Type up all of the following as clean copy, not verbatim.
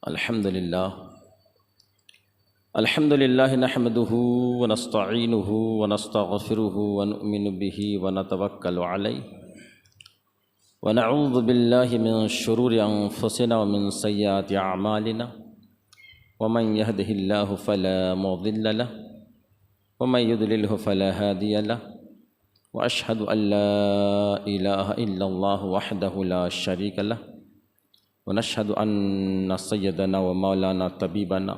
अल्हम्दुलिल्लाह नहमदुहु व नस्तईनुहु व नस्तगफिरुहु व नुमिनु बिही व नतवक्कलु अलैहि व नऊज़ु बिल्लाहि मिन शुरूरि अनफुसिना व मिन सय्यिआति अअमालिना व मन यहदिहिल्लाहु फला मुज़िल्ल लहु व मन युद्लिलहु फला हादिय लहु व अशहदु अन ला इलाहा इल्लल्लाहु वहदहु ला शरीक लहु व नशहदु अन्न सय्यदना व मौलाना तबीबना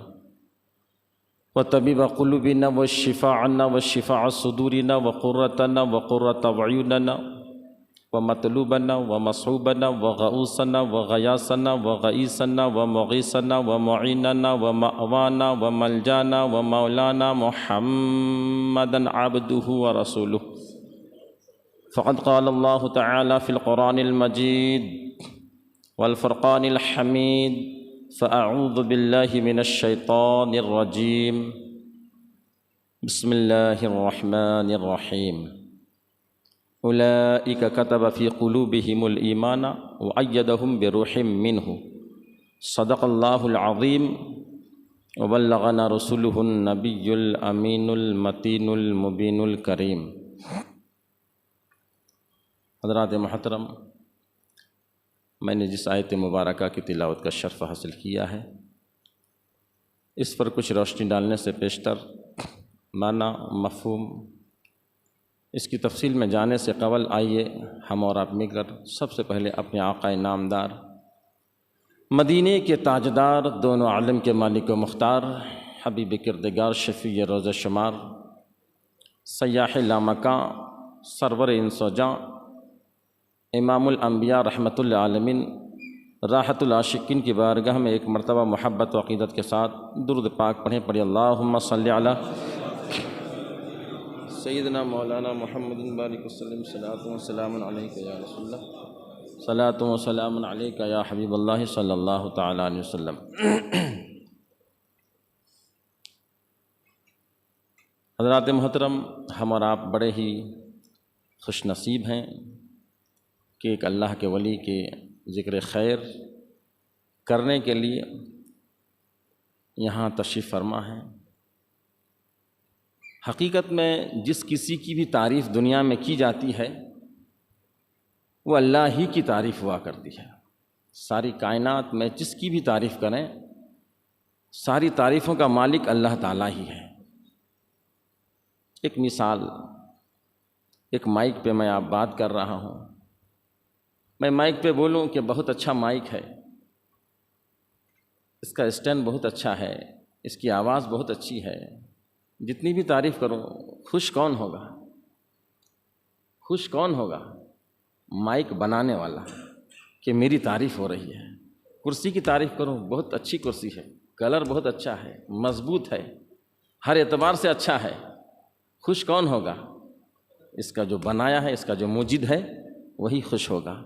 व तबीब क़ुलूबिना व शिफ़ाअना व शिफ़ाअ सुदूरिना व क़ुर्रतना व क़ुर्रत अयुनना व मतलूबना व मसऊबना व गऊसना व गयासना व गईसना व मुगीसना व मुईनना व मअवाना व मलजाना व मौलाना मुहम्मदन अब्दुहु व रसूलुहु फ़क़द क़ाल अल्लाहु तआला फ़िल क़ुरानिल मजीद वल फ़ुरक़ानिल हमीद फ़अऊज़ु बिल्लाहि मिनश शैतानिर रजीम बिस्मिल्लाहिर रहमानिर रहीम उलाइका कतब फ़ी क़ुलूबिहिमुल ईमान व अय्यदहुम बिरूहिम मिन्हु सदक़ल्लाहुल अज़ीम व बल्लगना रसूलुहुन नबियुल अमीनुल मतीनुल मुबीनुल करीम। हज़रात मोहतरम, मैंने जिस आयत मुबारका की तिलावत का शर्फ़ हासिल किया है, इस पर कुछ रोशनी डालने से पेशतर माना मफ़हूम इसकी तफसील में जाने से कबल आइए हम और आप मिलकर सबसे पहले अपने आक़ाए नामदार मदीने के ताजदार दोनों आलम के मालिक व मुख्तार हबीब किरदगार शफ़ी रोज़ शुमार सयाह लामकां सरवर इंसोजां इमामुल अंबिया रहमतुल आलमीन राहतुल आशिकीन की बारगाह में एक मरतबा मोहब्बत व अक़ीदत के साथ दुरूद पाक पढ़ें। पढ़े अल्लाहुम्मा सल्लि अला सय्यिदना मौलाना मुहम्मदिन बारिक वसल्लम सलातु व सलामुन अलैका या रसूलल्लाह सलातु व सलामुन अलैका या हबीबल्लाह सल्लल्लाहु तआला अलैहि वसल्लम। हज़रात मोहतरम, हम और आप बड़े ही खुश नसीब हैं कि एक अल्लाह के वली के ज़िक्र खैर करने के लिए यहाँ तशरीफ़ फरमा है। हकीकत में जिस किसी की भी तारीफ़ दुनिया में की जाती है वो अल्लाह ही की तारीफ़ हुआ करती है। सारी कायनात में जिसकी भी तारीफ़ करें, सारी तारीफ़ों का मालिक अल्लाह ताला ही है। एक मिसाल, एक माइक पे मैं आप बात कर रहा हूँ, मैं माइक पे बोलूं कि बहुत अच्छा माइक है, इसका स्टैंड बहुत अच्छा है, इसकी आवाज़ बहुत अच्छी है, जितनी भी तारीफ़ करूं, खुश कौन होगा? खुश कौन होगा? माइक बनाने वाला कि मेरी तारीफ़ हो रही है। कुर्सी की तारीफ़ करूं, बहुत अच्छी कुर्सी है, कलर बहुत अच्छा है, मज़बूत है, हर एतबार से अच्छा है। खुश कौन होगा? इसका जो बनाया है, इसका जो मुजिद है, वही खुश होगा।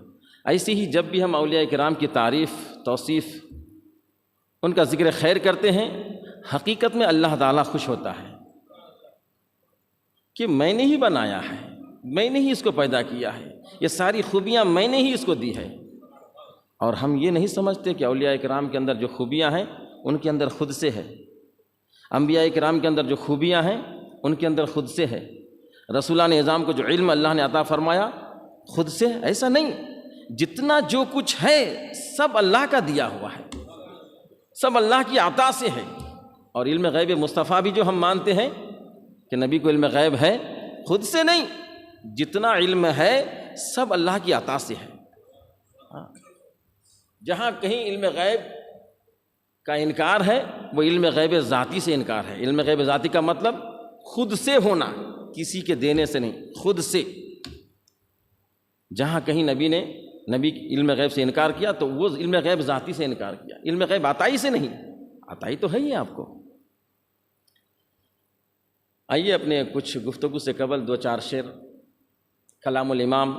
ऐसे ही जब भी हम औलिया किराम की तारीफ़, तौसीफ़, उनका ज़िक्र खैर करते हैं, हकीकत में अल्लाह ताला खुश होता है कि मैंने ही बनाया है, मैंने ही इसको पैदा किया है, ये सारी खूबियाँ मैंने ही इसको दी है। और हम ये नहीं समझते कि औलिया किराम के अंदर जो खूबियाँ हैं उनके अंदर खुद से है, अंबिया किराम के अंदर जो खूबियाँ हैं उनके अंदर खुद से है, रसूलान निज़ाम को जो इल्म अल्लाह ने अता फरमाया खुद से, ऐसा नहीं। जितना जो कुछ है सब अल्लाह का दिया हुआ है, सब अल्लाह की अता से है। और इल्म गैब मुस्तफ़ा भी जो हम मानते हैं कि नबी को इल्म गैब है, खुद से नहीं, जितना इल्म है सब अल्लाह की अता से है। जहाँ कहीं इल्म गैब का इनकार है वो इल्म गैब ज़ाती से इनकार है। इल्म गैब ज़ाती का मतलब खुद से होना, किसी के देने से नहीं, खुद से। जहाँ कहीं नबी इल्म गैब से इनकार किया तो वो इल्म गैब ज़ाती से इनकार किया, इल्म गैब अताई से नहीं। अताई तो है ही आपको। आइए अपने कुछ गुफ्तगू से कबल दो चार शेर कलामुल इमाम,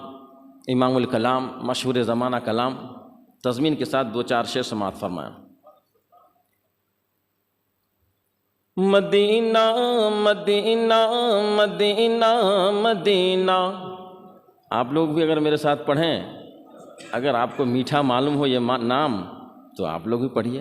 इमामुल कलाम, मशहूर ज़माना कलाम तज़मीन के साथ दो चार शेर समाअत फरमाया। मदीना मदीना मदीना मदीना। आप लोग भी अगर मेरे साथ पढ़ें, अगर आपको मीठा मालूम हो ये नाम तो आप लोग भी पढ़िए।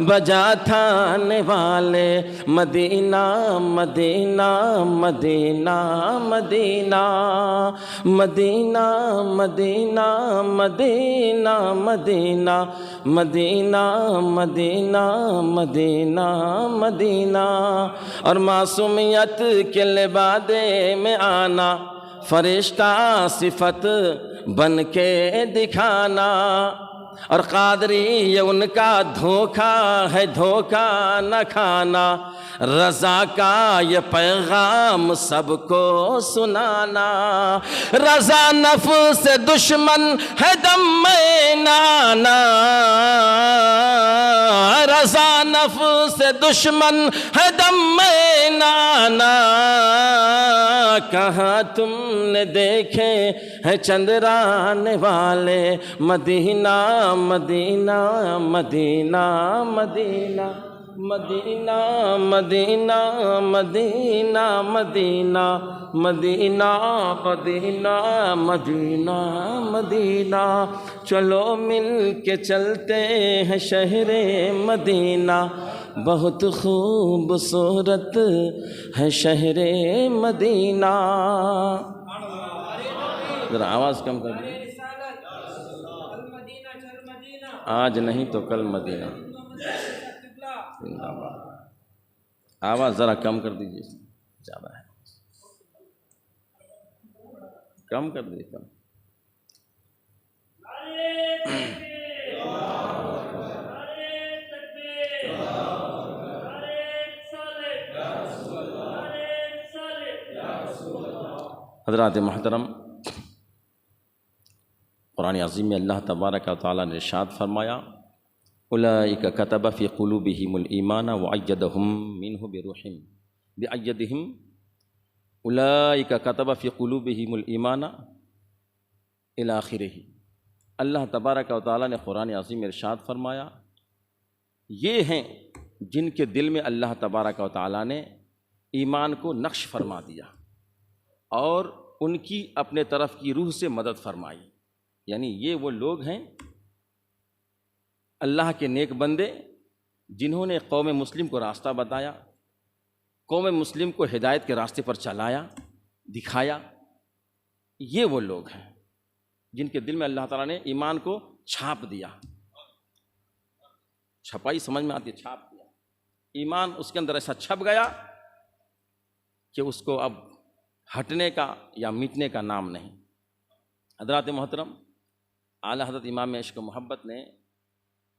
बजा थाने वाले, मदीना मदीना मदीना मदीना मदीना मदीना मदीना मदीना मदीना मदीना मदीना मदीना। और मासूमियत के लिबादे में आना, फरिश्ता सिफत बन के दिखाना। और कादरी ये उनका धोखा है, धोखा न खाना। रज़ा का ये पैगाम सबको सुनाना। रज़ा नफ्स से दुश्मन है दम में नाना, रज़ा नफ्स से दुश्मन है दम में नाना। कहाँ तुमने देखे हैं चंद्राने वाले, मदीना मदीना मदीना मदीना मदीना मदीना मदीना मदीना मदीना मदीना मदीना मदीना। चलो मिल के चलते हैं शहरे मदीना, बहुत खूबसूरत है शहरे मदीना। जरा आवाज़ कम कर दीजिए। आज नहीं तो कल मदीना। आवाज़ ज़रा कम कर दीजिए, ज़्यादा है, कम कर दीजिए, कम। हज़रात मोहतरम, कुरान अज़ीम में अल्लाह तबारक व तआला ने इरशाद फरमाया, उलाइका कतब फ़ी क़ुलूबिहिमुल ईमान व अय्यदहुम मिन्हु बिरूहिम बिअय्यदिहिम। उलाइका कतब फ़ी क़ुलूबिहिमुल ईमान इला आखिरिह। अल्लाह तबारक व तआला ने कुरान अज़ीम में इरशाद फरमाया, ये हैं जिनके दिल में अल्लाह तबारक व तआला ने ईमान को नक्श फरमा दिया और उनकी अपने तरफ की रूह से मदद फरमाई। यानी ये वो लोग हैं अल्लाह के नेक बंदे जिन्होंने कौम मुस्लिम को रास्ता बताया, कौम मुस्लिम को हिदायत के रास्ते पर चलाया, दिखाया। ये वो लोग हैं जिनके दिल में अल्लाह ताला ने ईमान को छाप दिया। छपाई समझ में आती है, छाप दिया। ईमान उसके अंदर ऐसा छप गया कि उसको अब हटने का या मिटने का नाम नहीं। हज़रात मोहतरम, आला हज़रत इमाम इश्क़ मोहब्बत ने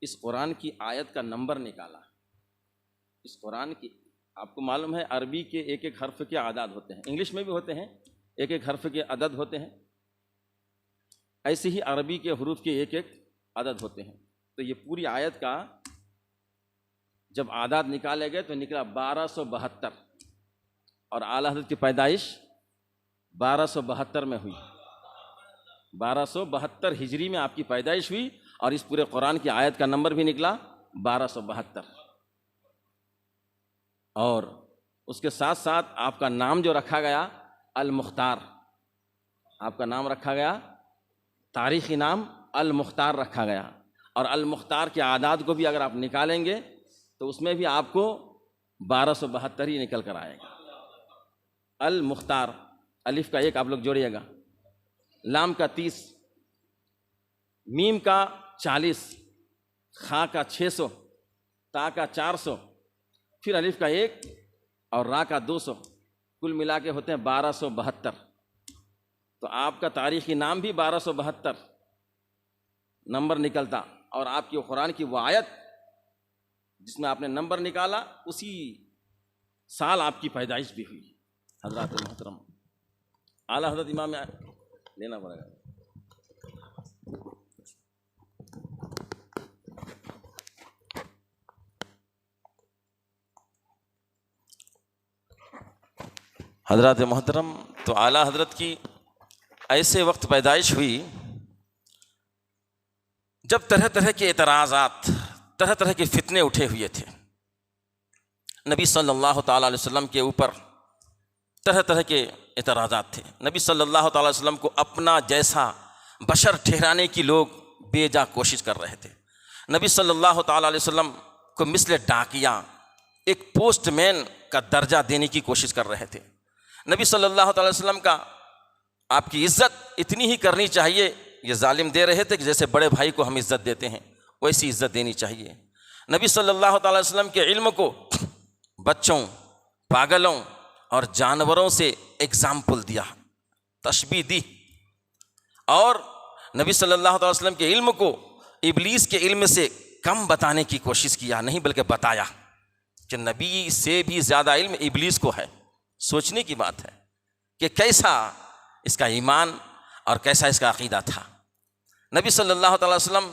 इस कुरान की आयत का नंबर निकाला। इस कुरान की, आपको मालूम है अरबी के एक एक हर्फ के आदाद होते हैं, इंग्लिश में भी होते हैं, एक एक हर्फ के अदद होते हैं। ऐसे ही अरबी के हरूफ के एक एक अदद होते हैं। तो ये पूरी आयत का जब आदाद निकाले गए तो निकला 1272। और आला हज़रत की पैदाइश 1272 में हुई। 1272 हिजरी में आपकी पैदाइश हुई और इस पूरे कुरान की आयत का नंबर भी निकला 1272। और उसके साथ साथ आपका नाम जो रखा गया अल मुख्तार, आपका नाम रखा गया, तारीख़ी नाम अल मुख्तार रखा गया। और अल मुख्तार के आदाद को भी अगर आप निकालेंगे तो उसमें भी आपको 1272 ही निकल कर आएगा। अल मुख्तार, अलिफ का 1 आप लोग जोड़िएगा, लाम का 30, मीम का 40, खा का 600, ता का 400, फिर अलिफ का 1 और रा का 200, कुल मिला के होते हैं 1272। तो आपका तारीख़ी नाम भी 1272 नंबर निकलता। और आपकी कुरान की वो आयत जिसमें आपने नंबर निकाला उसी साल आपकी पैदाइश भी हुई। हज़रात मोहतरम, आला हज़रत इमाम लेना पड़ेगा। हज़रात मोहतरम, तो आला हज़रत की ऐसे वक्त पैदाइश हुई जब तरह तरह के एतराज़ात, तरह तरह के फितने उठे हुए थे। नबी सल्लल्लाहु ताला अलैहि वसल्लम के ऊपर तरह तरह के एतराज़ात थे। नबी सल्लल्लाहु ताला अलैहि वसल्लम को अपना जैसा बशर ठहराने की लोग बेजा कोशिश कर रहे थे। नबी सल्लल्लाहु ताला अलैहि वसल्लम को मिस्ल डाकिया, एक पोस्टमैन का दर्जा देने की कोशिश कर रहे थे। नबी सल्लल्लाहु अलैहि वसल्लम का आपकी इज़्ज़त इतनी ही करनी चाहिए, ये जालिम दे रहे थे कि जैसे बड़े भाई को हम इज़्ज़त देते हैं वैसी इज़्ज़त देनी चाहिए। नबी सल्लल्लाहु अलैहि वसल्लम के इल्म को बच्चों, पागलों और जानवरों से एग्जाम्पल दिया, तशबीह दी, और नबी सल्लल्लाहु अलैहि वसल्लम के इल्म को इब्लीस के इल्म से कम बताने की कोशिश किया, नहीं बल्कि बताया कि नबी से भी ज़्यादा इल्म इब्लीस को है। सोचने की बात है कि कैसा इसका ईमान और कैसा इसका अक़ीदा था। नबी सल्लल्लाहु अलैहि वसल्लम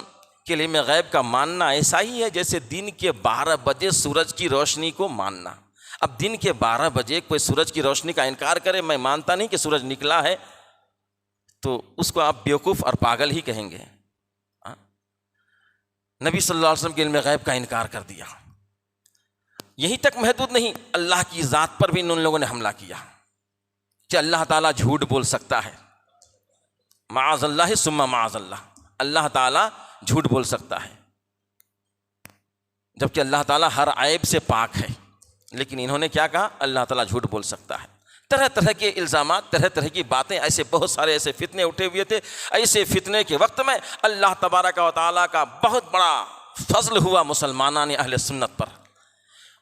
के इल्म गैब का मानना ऐसा ही है जैसे दिन के 12 बजे सूरज की रोशनी को मानना। अब दिन के 12 बजे कोई सूरज की रोशनी का इनकार करे, मैं मानता नहीं कि सूरज निकला है, तो उसको आप बेवकूफ़ और पागल ही कहेंगे। नबी सल्लल्लाहु अलैहि वसल्लम के इल्म गैब का इनकार कर दिया। यहीं तक महदूद नहीं, अल्लाह की ज़ात पर भी उन लोगों ने हमला किया कि अल्लाह ताला झूठ बोल सकता है, माअज़ल्लाह सुम्मा माअज़ल्लाह, अल्लाह ताला झूठ बोल सकता है, जबकि अल्लाह ताला हर ऐब से पाक है। लेकिन इन्होंने क्या कहा, अल्लाह ताला झूठ बोल सकता है। तरह तरह के इल्ज़ामात, तरह तरह की बातें, ऐसे बहुत सारे ऐसे फितने उठे हुए थे। ऐसे फितने के वक्त में अल्लाह तबारक व तआला का बहुत बड़ा फजल हुआ मुसलमाना ने अहले सुन्नत पर,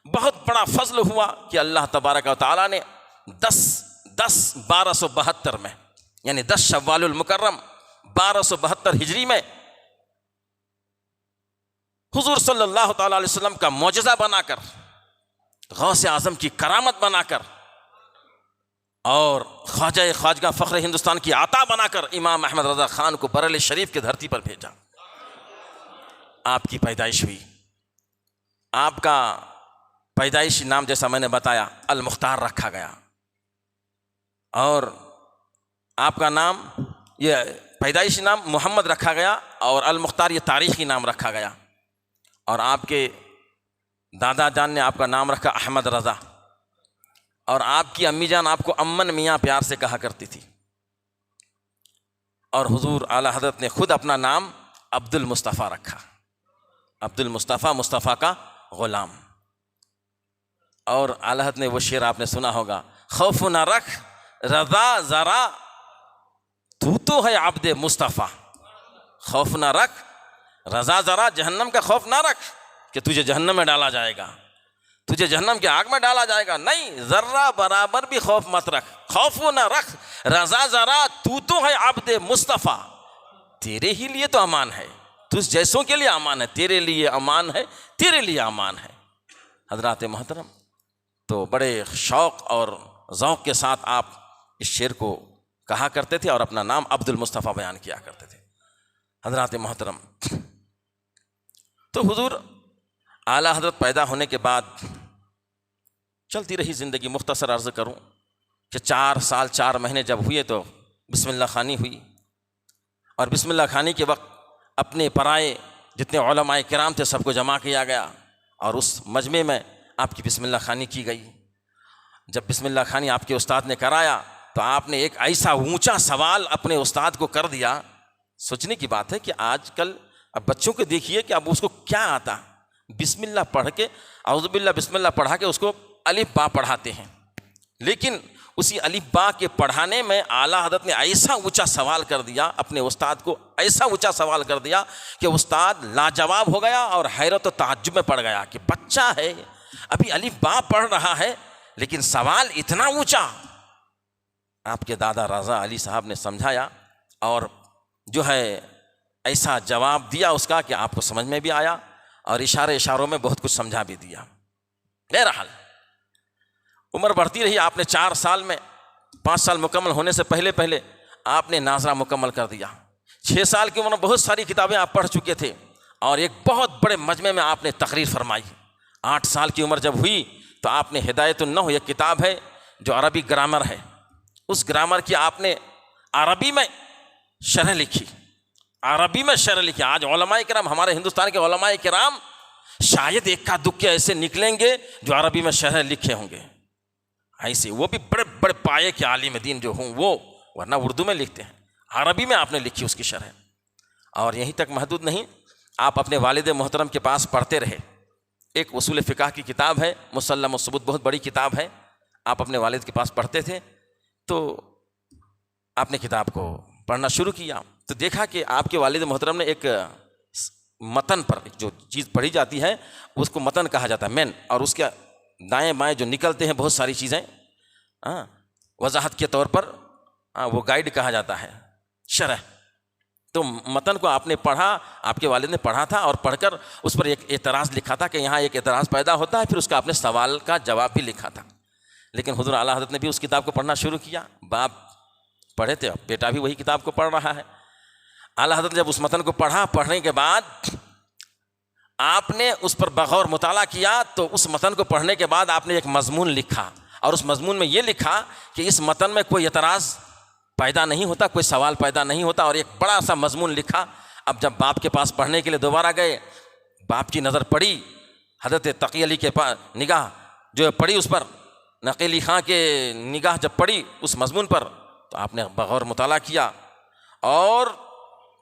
बहुत बड़ा फजल हुआ कि अल्लाह तबारक व तआला ने 1272 में, यानी 10 शव्वालुल मुकर्रम 1272 हिजरी में हुजूर सल्लल्लाहु तआला अलैहि वसल्लम का मौजज़ा बनाकर, गौसे आज़म की करामत बनाकर और ख्वाजा फ़ख्र हिंदुस्तान की आता बनाकर इमाम अहमद रज़ा ख़ान को बरेली शरीफ की धरती पर भेजा। आपकी पैदाइश हुई, आपका पैदाइशी नाम जैसा मैंने बताया अल मुख्तार रखा गया, और आपका नाम, ये पैदाइशी नाम मोहम्मद रखा गया, और अल मुख्तार ये तारीख़ी नाम रखा गया। और आपके दादा जान ने आपका नाम रखा अहमद रज़ा, और आपकी अम्मी जान आपको अम्मन मियाँ प्यार से कहा करती थी, और हुजूर आला हज़रत ने खुद अपना नाम अब्दुल मुस्तफ़ा रखा, अब्दुल मुस्तफ़ा, मुस्तफ़ा का ग़ुलाम। और आला हज़रत ने वो शेर आपने सुना होगा, खौफ न रख रज़ा ज़रा तू तो है अब्दे मुस्तफ़ा, खौफ न रख रज़ा ज़रा, जहन्नम का खौफ ना रख कि तुझे जहन्नम में डाला जाएगा, तुझे जहन्नम की आग में डाला जाएगा, नहीं, ज़र्रा बराबर भी खौफ मत रख, खौफ न रख रज़ा ज़रा तू तो है अब्दे मुस्तफ़ा, तेरे ही लिए तो अमान है, तुझ जैसों के लिए अमान है, तेरे लिए अमान है, तेरे लिए अमान है। हज़रात मोहतरम, तो बड़े शौक़ और ज़ौक़ के साथ आप इस शेर को कहा करते थे और अपना नाम अब्दुल मुस्तफ़ा बयान किया करते थे। हज़रात मोहतरम, तो हुजूर आला हज़रत पैदा होने के बाद चलती रही ज़िंदगी। मुख्तसर अर्ज़ करूँ कि 4 साल 4 महीने जब हुए तो बिस्मिल्लाह खानी हुई, और बिस्मिल्लाह खानी के वक्त अपने पराए जितने उलमाए किराम थे सबको जमा किया गया, और उस मजमे में आपकी बिस्मिल्लाह खानी की गई। जब बिस्मिल्लाह खानी आपके उस्ताद ने कराया तो आपने एक ऐसा ऊंचा सवाल अपने उस्ताद को कर दिया। सोचने की बात है कि आजकल अब बच्चों को देखिए कि अब उसको क्या आता, बिस्मिल्लाह पढ़ के, औज़ुबिल्लाह बिस्मिल्लाह पढ़ा के उसको अलिफ बा पढ़ाते हैं, लेकिन उसी अलिफ बा के पढ़ाने में आला हज़रत ने ऐसा ऊंचा सवाल कर दिया, अपने उस्ताद को ऐसा ऊंचा सवाल कर दिया कि उस्ताद लाजवाब हो गया और हैरत और ताज्जुब में पड़ गया कि बच्चा है, अभी अलिफ बा पढ़ रहा है, लेकिन सवाल इतना ऊंचा। आपके दादा रज़ा अली साहब ने समझाया और जो है ऐसा जवाब दिया उसका कि आपको समझ में भी आया, और इशारों में बहुत कुछ समझा भी दिया। बहरहाल उम्र बढ़ती रही, आपने 4 साल में 5 साल मुकम्मल होने से पहले पहले आपने नाज़रा मुकम्मल कर दिया। 6 साल की उम्र में बहुत सारी किताबें आप पढ़ चुके थे, और एक बहुत बड़े मजमे में आपने तकरीर फरमाई। 8 साल की उम्र जब हुई तो आपने हिदायतुन्नहव, एक किताब है जो अरबी ग्रामर है, उस ग्रामर की आपने अरबी में शरह लिखी, अरबी में शरह लिखी। आज उलमाए किराम, हमारे हिंदुस्तान के उलमाए किराम शायद एक्का दुक्के ऐसे निकलेंगे जो अरबी में शरह लिखे होंगे, ऐसे वो भी बड़े बड़े पाए के आलिम दीन जो हों वो, वरना उर्दू में लिखते हैं, अरबी में आपने लिखी उसकी शरह। और यहीं तक महदूद नहीं, आप अपने वालिद मोहतरम के पास पढ़ते रहे, एक उसूल फ़िक़ह की किताब है, मुसल्लम सबूत, बहुत बड़ी किताब है। आप अपने वालिद के पास पढ़ते थे तो आपने किताब को पढ़ना शुरू किया तो देखा कि आपके वालिद मोहतरम ने एक मतन पर, जो चीज़ पढ़ी जाती है उसको मतन कहा जाता है, मेन, और उसके दाएं बाएं जो निकलते हैं बहुत सारी चीज़ें, वजाहत के तौर पर वो गाइड कहा जाता है, शरह। तो मतन को आपने पढ़ा, आपके वालिद ने पढ़ा था और पढ़कर उस पर एक एतराज़ लिखा था कि यहाँ एक एतराज़ पैदा होता है, फिर उसका आपने सवाल का जवाब भी लिखा था। लेकिन हुज़ूर आला हज़रत ने भी उस किताब को पढ़ना शुरू किया। बाप पढ़े थे, बेटा भी वही किताब को पढ़ रहा है। आला हज़रत जब उस मतन को पढ़ा, पढ़ने के बाद आपने उस पर बग़ौर मुताला किया तो उस मतन को पढ़ने के बाद आपने एक मज़मून लिखा और उस मज़मून में ये लिखा कि इस मतन में कोई एतराज़ पैदा नहीं होता, कोई सवाल पैदा नहीं होता, और एक बड़ा सा मज़मून लिखा। अब जब बाप के पास पढ़ने के लिए दोबारा गए, बाप की नज़र पड़ी, हज़रत तक़ी अली के पास निगाह जो पड़ी उस पर, नक़ी अली ख़ां के निगाह जब पड़ी उस मज़मून पर, तो आपने बग़ौर मुताला किया और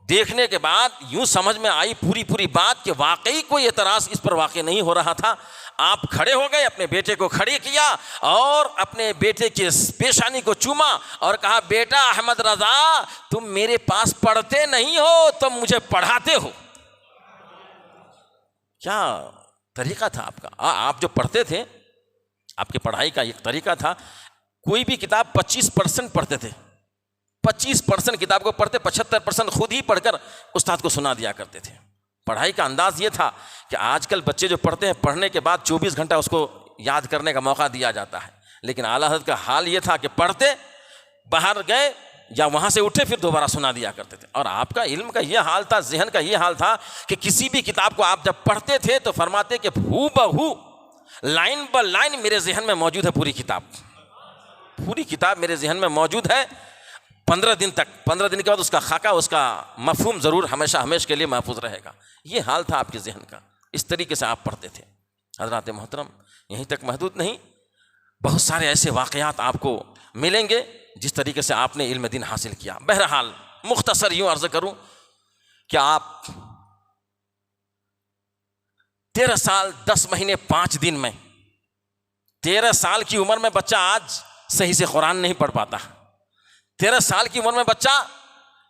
देखने के बाद यूँ समझ में आई पूरी बात कि वाकई कोई एतराज़ इस पर वाक़ई नहीं हो रहा था। आप खड़े हो गए, अपने बेटे को खड़े किया और अपने बेटे के पेशानी को चूमा और कहा, बेटा अहमद रज़ा, तुम मेरे पास पढ़ते नहीं हो, तुम मुझे पढ़ाते हो। क्या तरीक़ा था आपका? आप जो पढ़ते थे, आपके पढ़ाई का एक तरीक़ा था, कोई भी किताब 25% पढ़ते थे, 25% किताब को पढ़ते, 75% खुद ही पढ़कर उस्ताद को सुना दिया करते थे। पढ़ाई का अंदाज़ ये था कि आजकल बच्चे जो पढ़ते हैं, पढ़ने के बाद 24 घंटा उसको याद करने का मौका दिया जाता है, लेकिन आला हज़रत का हाल ये था कि पढ़ते, बाहर गए या वहाँ से उठे, फिर दोबारा सुना दिया करते थे। और आपका इल्म का ये हाल था, जहन का ये हाल था कि किसी भी किताब को आप जब पढ़ते थे तो फरमाते कि हूबहू लाइन ब लाइन मेरे जहन में मौजूद है, पूरी किताब मेरे जहन में मौजूद है 15 दिन तक। 15 दिन के बाद उसका खाका, उसका मफहूम ज़रूर हमेशा के लिए महफूज रहेगा। ये हाल था आपके जहन का, इस तरीके से आप पढ़ते थे। हज़रात मोहतरम, यहीं तक महदूद नहीं, बहुत सारे ऐसे वाक़यात आपको मिलेंगे जिस तरीके से आपने इल्म दीन हासिल किया। बहरहाल मुख्तसर यूँ अर्ज़ करूँ कि आप 13 साल 10 महीने 5 दिन में, 13 साल की उम्र में बच्चा आज सही से कुरान नहीं पढ़ पाता। 13 साल की उम्र में बच्चा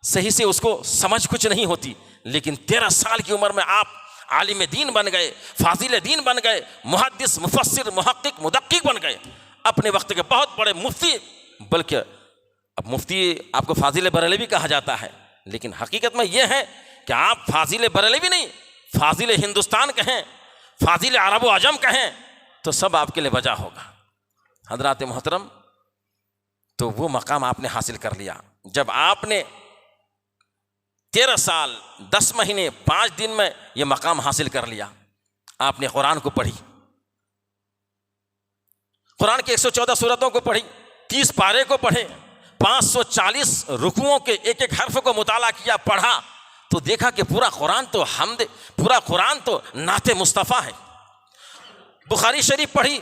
सही से उसको समझ कुछ नहीं होती, लेकिन 13 साल की उम्र में आप आलिम दीन बन गए, फाजिल दीन बन गए, मुहद्दिस, मुफस्सिर, मुहक्किक, मुदक्किक बन गए, अपने वक्त के बहुत बड़े मुफ्ती। बल्कि अब मुफ्ती आपको फाजिल बरेलवी कहा जाता है, लेकिन हकीकत में यह है कि आप फाजिल बरेलवी नहीं, फाजिल हिंदुस्तान कहें, फाजिल अरब व अजम कहें, तो सब आपके लिए वजह होगा। हज़रात मोहतरम, तो वो मकाम आपने हासिल कर लिया जब आपने 13 साल 10 महीने 5 दिन में ये मकाम हासिल कर लिया। आपने कुरान को पढ़ी, कुरान की 114 सूरतों को पढ़ी, 30 पारे को पढ़े, 540 रुकुओं के एक एक हर्फ को मुताला किया, पढ़ा, तो देखा कि पूरा कुरान तो हमद, पूरा कुरान तो नाते मुस्तफ़ा है। बुखारी शरीफ पढ़ी,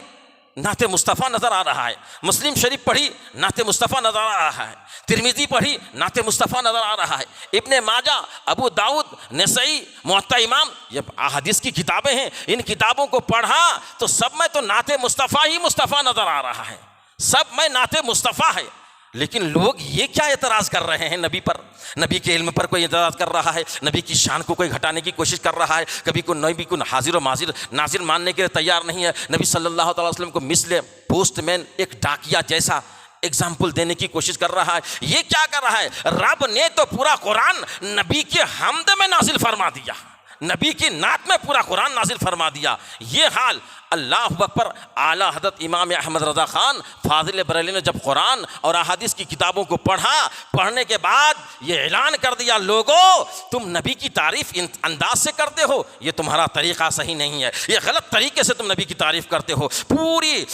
नाते मुस्तफ़ा नज़र आ रहा है। मुस्लिम शरीफ पढ़ी, नाते मुस्तफ़ा नज़र आ रहा है। तिरमिज़ी पढ़ी, नाते मुस्तफ़ा नज़र आ रहा है। इब्ने माजा, अबू दाऊद, नसई, मुअत्ता इमाम, ये अहादीस की किताबें हैं। इन किताबों को पढ़ा तो सब में तो नाते मुस्तफ़ा ही मुस्तफ़ा नज़र आ रहा है, सब में नाते मुस्तफ़ा है। लेकिन लोग ये क्या एतराज़ कर रहे हैं नबी पर, नबी के इल्म पर कोई एतराज़ कर रहा है, नबी की शान को कोई घटाने की कोशिश कर रहा है, कभी को नबी को हाजिर व नाजिर मानने के लिए तैयार नहीं है। नबी सल्लल्लाहु अलैहि वसल्लम को मिसले पोस्टमैन, एक डाकिया जैसा एग्जाम्पल देने की कोशिश कर रहा है। ये क्या कर रहा है? रब ने तो पूरा कुरान नबी के हमद में नाजिल फरमा दिया, नबी की नात में पूरा कुरान नाजिल फरमा दिया। ये हाल, अल्लाह अकबर, आला हज़रत इमाम अहमद रज़ा ख़ान फाजिल बरेली ने जब कुरान और अहादीस की किताबों को पढ़ा, पढ़ने के बाद ये ऐलान कर दिया, लोगों तुम नबी की तारीफ़ इन अंदाज से करते हो, ये तुम्हारा तरीक़ा सही नहीं है, ये गलत तरीके से तुम नबी की तारीफ़ करते हो। पूरी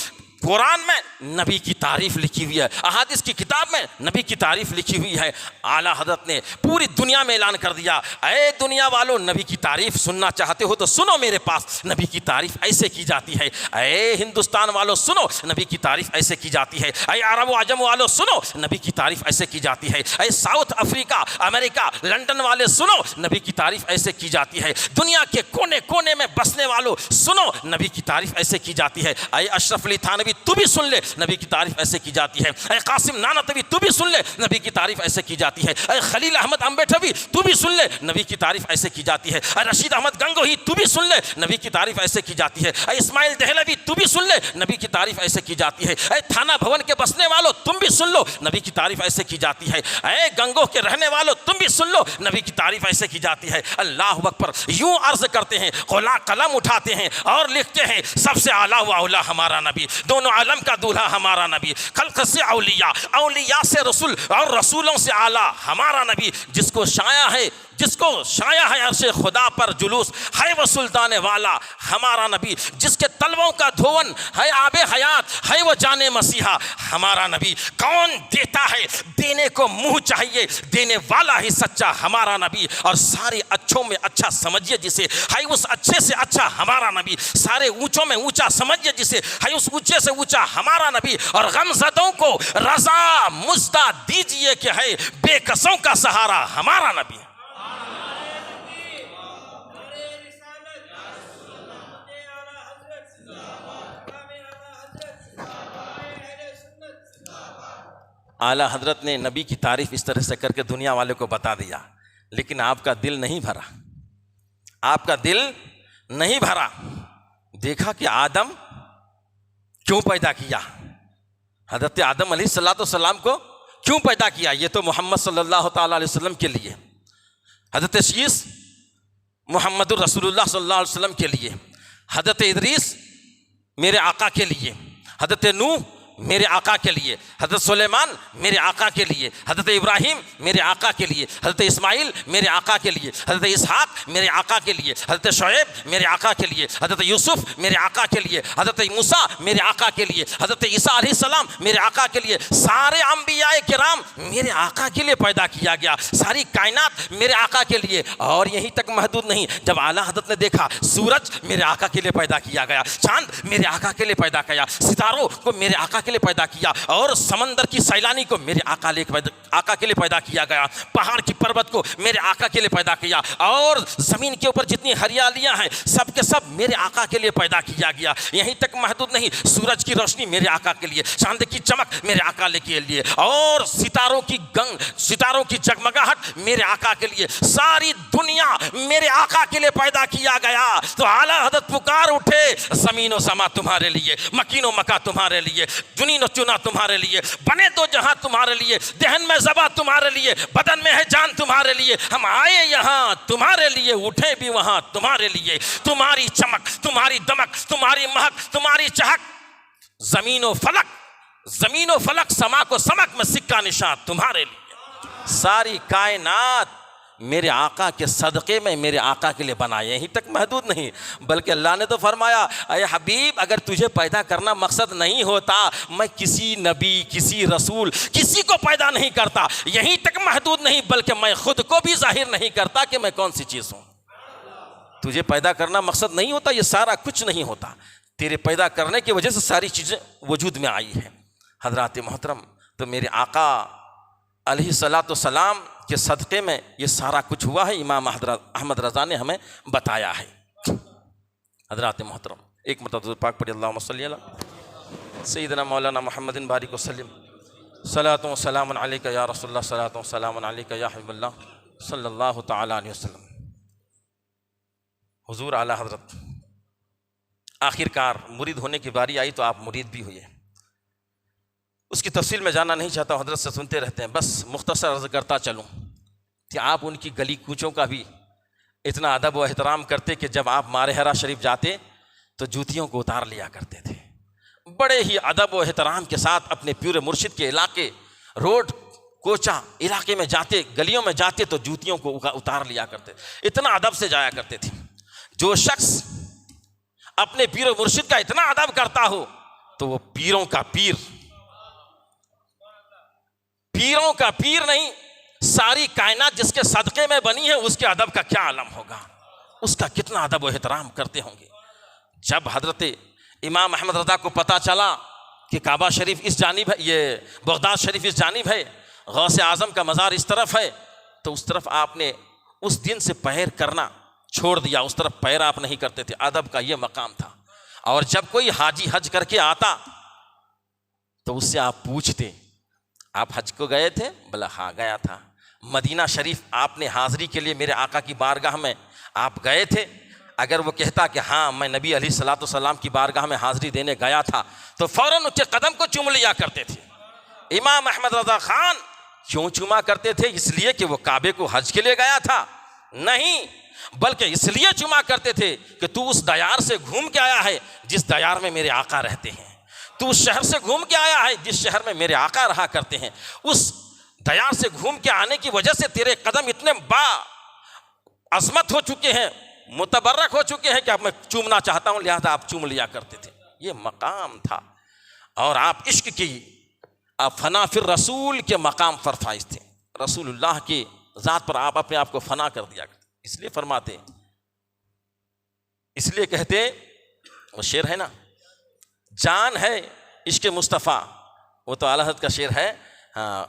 कुरान में नबी की तारीफ लिखी हुई है, अहादीस की किताब में नबी की तारीफ लिखी हुई है। आला हज़रत ने पूरी दुनिया में ऐलान कर दिया, ऐ दुनिया वालों, नबी की तारीफ सुनना चाहते हो तो सुनो, मेरे पास नबी की तारीफ ऐसे की जाती है। ऐ हिंदुस्तान वालों सुनो, नबी की तारीफ ऐसे की जाती है। ऐ अरब आजम वालों सुनो, नबी की तारीफ ऐसे की जाती है। ऐ साउथ अफ्रीका, अमेरिका, लंदन वाले सुनो, नबी की तारीफ ऐसे की जाती है। दुनिया के कोने कोने में बसने वालों सुनो, नबी की तारीफ ऐसे की जाती है। ऐ अशरफ अली थानवी तू भी सुन ले, नबी की तारीफ ऐसे की जाती है। ऐ कासिम नानतवी तू भी सुन ले, नबी की तारीफ ऐसे की जाती है। ऐ खलील अहमद अम्बेडकरी तू भी सुन ले, नबी की तारीफ ऐसे की जाती है। ऐ रशीद अहमद गंगोही तू भी सुन ले, नबी की तारीफ ऐसे की जाती है। ऐ इस्माइल दहलवी तू भी सुन ले, नबी की तारीफ ऐसे की जाती है। ऐ थाना भवन के बसने वालों तुम भी सुन लो, नबी की तारीफ ऐसे की जाती है। ऐ गंगोह के रहने वालों तुम भी सुन लो, नबी की तारीफ ऐसे की जाती है। अल्लाह अकबर, यूं अर्ज करते हैं, कलम उठाते हैं और लिखते हैं, सबसे आला व औला हमारा नबी, दोनों आलम का दूल्हा हमारा नबी, खल्क से औलिया, औलिया से रसूल और रसूलों से आला हमारा नबी, जिसको शाया है अर्शे खुदा पर जुलूस, है वो सुल्तान वाला हमारा नबी, जिसके तलवों का धोवन है आबे हयात, है वो जाने मसीहा हमारा नबी। कौन देता है, देने को मुंह चाहिए, देने वाला ही सच्चा हमारा नबी। और सारे अच्छों में अच्छा समझिए जिसे, है उस अच्छे से अच्छा हमारा नबी। सारे ऊंचों में ऊंचा समझिए जिसे, है उस ऊंचे से ऊंचा हमारा नबी। और गमज़दों को रजा मुज्दा दीजिए कि है बेकसों का सहारा हमारा नबी। आला हजरत ने नबी की तारीफ इस तरह से करके दुनिया वाले को बता दिया, लेकिन आपका दिल नहीं भरा, आपका दिल नहीं भरा। देखा कि आदम क्यों पैदा किया, हजरत आदम अलैहिस्सलाम को क्यों पैदा किया, ये तो मोहम्मद सल्लल्लाहु ताला अलैहि वसल्लम के लिए, हजरत शीस मोहम्मदुर रसूलुल्लाह सल्लल्लाहु अलैहि वसल्लम के लिए, हजरत इदरीस मेरे आका के लिए, हजरत नूह मेरे आका के लिए, हजरत सुलेमान मेरे आका के लिए, हजरत इब्राहिम मेरे आका के लिए, हजरत इस्माइल मेरे आका के लिए, हजरत इसहाक मेरे आका के लिए, हजरत शुएब मेरे आका के लिए, हजरत यूसुफ मेरे आका के लिए, हजरत मूसा मेरे आका के लिए, हजरत ईसा अलैहिस्सलाम मेरे आका के लिए। सारे अंबियाए किराम मेरे आका के लिए पैदा किया गया, सारी कायनात मेरे आका के लिए। और यहीं तक महदूद नहीं, जब आला हजरत ने देखा सूरज मेरे आका के लिए पैदा किया गया, चांद मेरे आका के लिए पैदा किया, सितारों को मेरे आका के लिए पैदा किया, और समंदर की सैलानी को मेरे आका के लिए पैदा किया गया, पहाड़ की पर्वत को मेरे आका के लिए पैदा किया, और जमीन के ऊपर जितनी हरियालियां हैं सब के सब मेरे आका के लिए पैदा किया गया। यहीं तक महदूद नहीं, सूरज की रोशनी मेरे आका के लिए, चांद की चमक मेरे आका के लिए, और सितारों की जगमगाहट मेरे आका के लिए, सारी दुनिया मेरे आका के लिए पैदा किया गया। तो आला हज़रत पुकार उठे, ज़मीन व समा तुम्हारे लिए, मकीनो मका तुम्हारे लिए, दुनिया चुना तुम्हारे लिए, बने दो जहां तुम्हारे लिए, दहन में ज़बा तुम्हारे लिए, बदन में है जान तुम्हारे लिए। हम आए यहाँ तुम्हारे लिए, उठे भी वहां तुम्हारे लिए। तुम्हारी चमक, तुम्हारी दमक, तुम्हारी महक, तुम्हारी चहक, जमीनो फलक समा को समक में सिक्का निशान तुम्हारे लिए। सारी कायनात मेरे आका के सदक़े में मेरे आका के लिए बनाए। यहीं तक महदूद नहीं, बल्कि अल्लाह ने तो फरमाया, अरे हबीब अगर तुझे पैदा करना मकसद नहीं होता, मैं किसी नबी, किसी रसूल, किसी को पैदा नहीं करता। यहीं तक महदूद नहीं, बल्कि मैं खुद को भी जाहिर नहीं करता कि मैं कौन सी चीज़ हूँ। तुझे पैदा करना मकसद नहीं होता, ये सारा कुछ नहीं होता, तेरे पैदा करने की वजह से सारी चीज़ें वजूद में आई है। हज़रात मोहतरम, तो मेरे आका अलैहिस्सलाम के सदक़े में ये सारा कुछ हुआ है। इमाम अहमद रज़ा ने हमें बताया है। हज़रात मोहतरम, एक मरतबा पाक पढ़ी, अल्लाहुम्मा सल्ली अला सय्यिदना मौलाना मुहम्मदिन बारिक वसल्लम, सलातु व सलामुन अलैका या रसूलल्लाह, सलातु व सलामुन अलैका या हबीबल्लाह सल्लल्लाहु तआला अलैहि वसल्लम। हुजूर आला हज़रत आखिरकार मुरीद होने की बारी आई तो आप मुरीद भी हुए। उसकी तफसील में जाना नहीं चाहता, हज़रत से सुनते रहते हैं, बस मुख्तसर अर्ज़ करता चलूँ कि आप उनकी गली कूचों का भी इतना अदब व एहतराम करते कि जब आप मारहरा शरीफ जाते तो जूतियों को उतार लिया करते थे। बड़े ही अदब व एहतराम के साथ अपने प्यूरे मुर्शिद के इलाके, रोड कोचा इलाके में जाते, गलियों में जाते तो जूतियों को उतार लिया करते, इतना अदब से जाया करते थे। जो शख्स अपने पीर मुर्शिद का इतना अदब करता हो तो वो पीरों का पीर, पीरों का पीर नहीं, सारी कायनात जिसके सदक़े में बनी है उसके अदब का क्या आलम होगा, उसका कितना अदब व एहतराम करते होंगे। जब हजरत इमाम अहमद रज़ा को पता चला कि काबा शरीफ इस जानिब है, ये बगदाद शरीफ इस जानिब है, गौसे आज़म का मज़ार इस तरफ है, तो उस तरफ आपने उस दिन से पैर करना छोड़ दिया, उस तरफ पैर आप नहीं करते थे। अदब का ये मकाम था। और जब कोई हाजी हज करके आता तो उससे आप पूछते, आप हज को गए थे? बोला हाँ गया था। मदीना शरीफ आपने हाज़री के लिए मेरे आका की बारगाह में आप गए थे? अगर वो कहता कि हाँ मैं नबी अलैहिस्सलातु वस्सलाम की बारगाह में हाज़री देने गया था, तो फ़ौरन उसके कदम को चूम लिया करते थे। इमाम अहमद रज़ा खान क्यों चूमा करते थे? इसलिए कि वो काबे को हज के लिए गया था? नहीं, बल्कि इसलिए चूमा करते थे कि तू उस दयार से घूम के आया है जिस दयार में मेरे आका रहते हैं, तू उस शहर से घूम के आया है जिस शहर में मेरे आका रहा करते हैं। उस दयार से घूम के आने की वजह से तेरे कदम इतने बा अज़मत हो चुके हैं, मुतबर्रक हो चुके हैं कि अब मैं चूमना चाहता हूँ, लिहाजा आप चूम लिया करते थे। ये मकाम था। और आप इश्क की, आप फना फिर रसूल के मकाम पर फाइज थे। रसूलुल्लाह की ज़ात पर आप अपने आप को फना कर दिया करते। इसलिए फरमाते, इसलिए कहते, वो शेर है ना, जान है इश्क मुस्तफ़ा, वो तो आला हज़रत का शेर है। हाँ,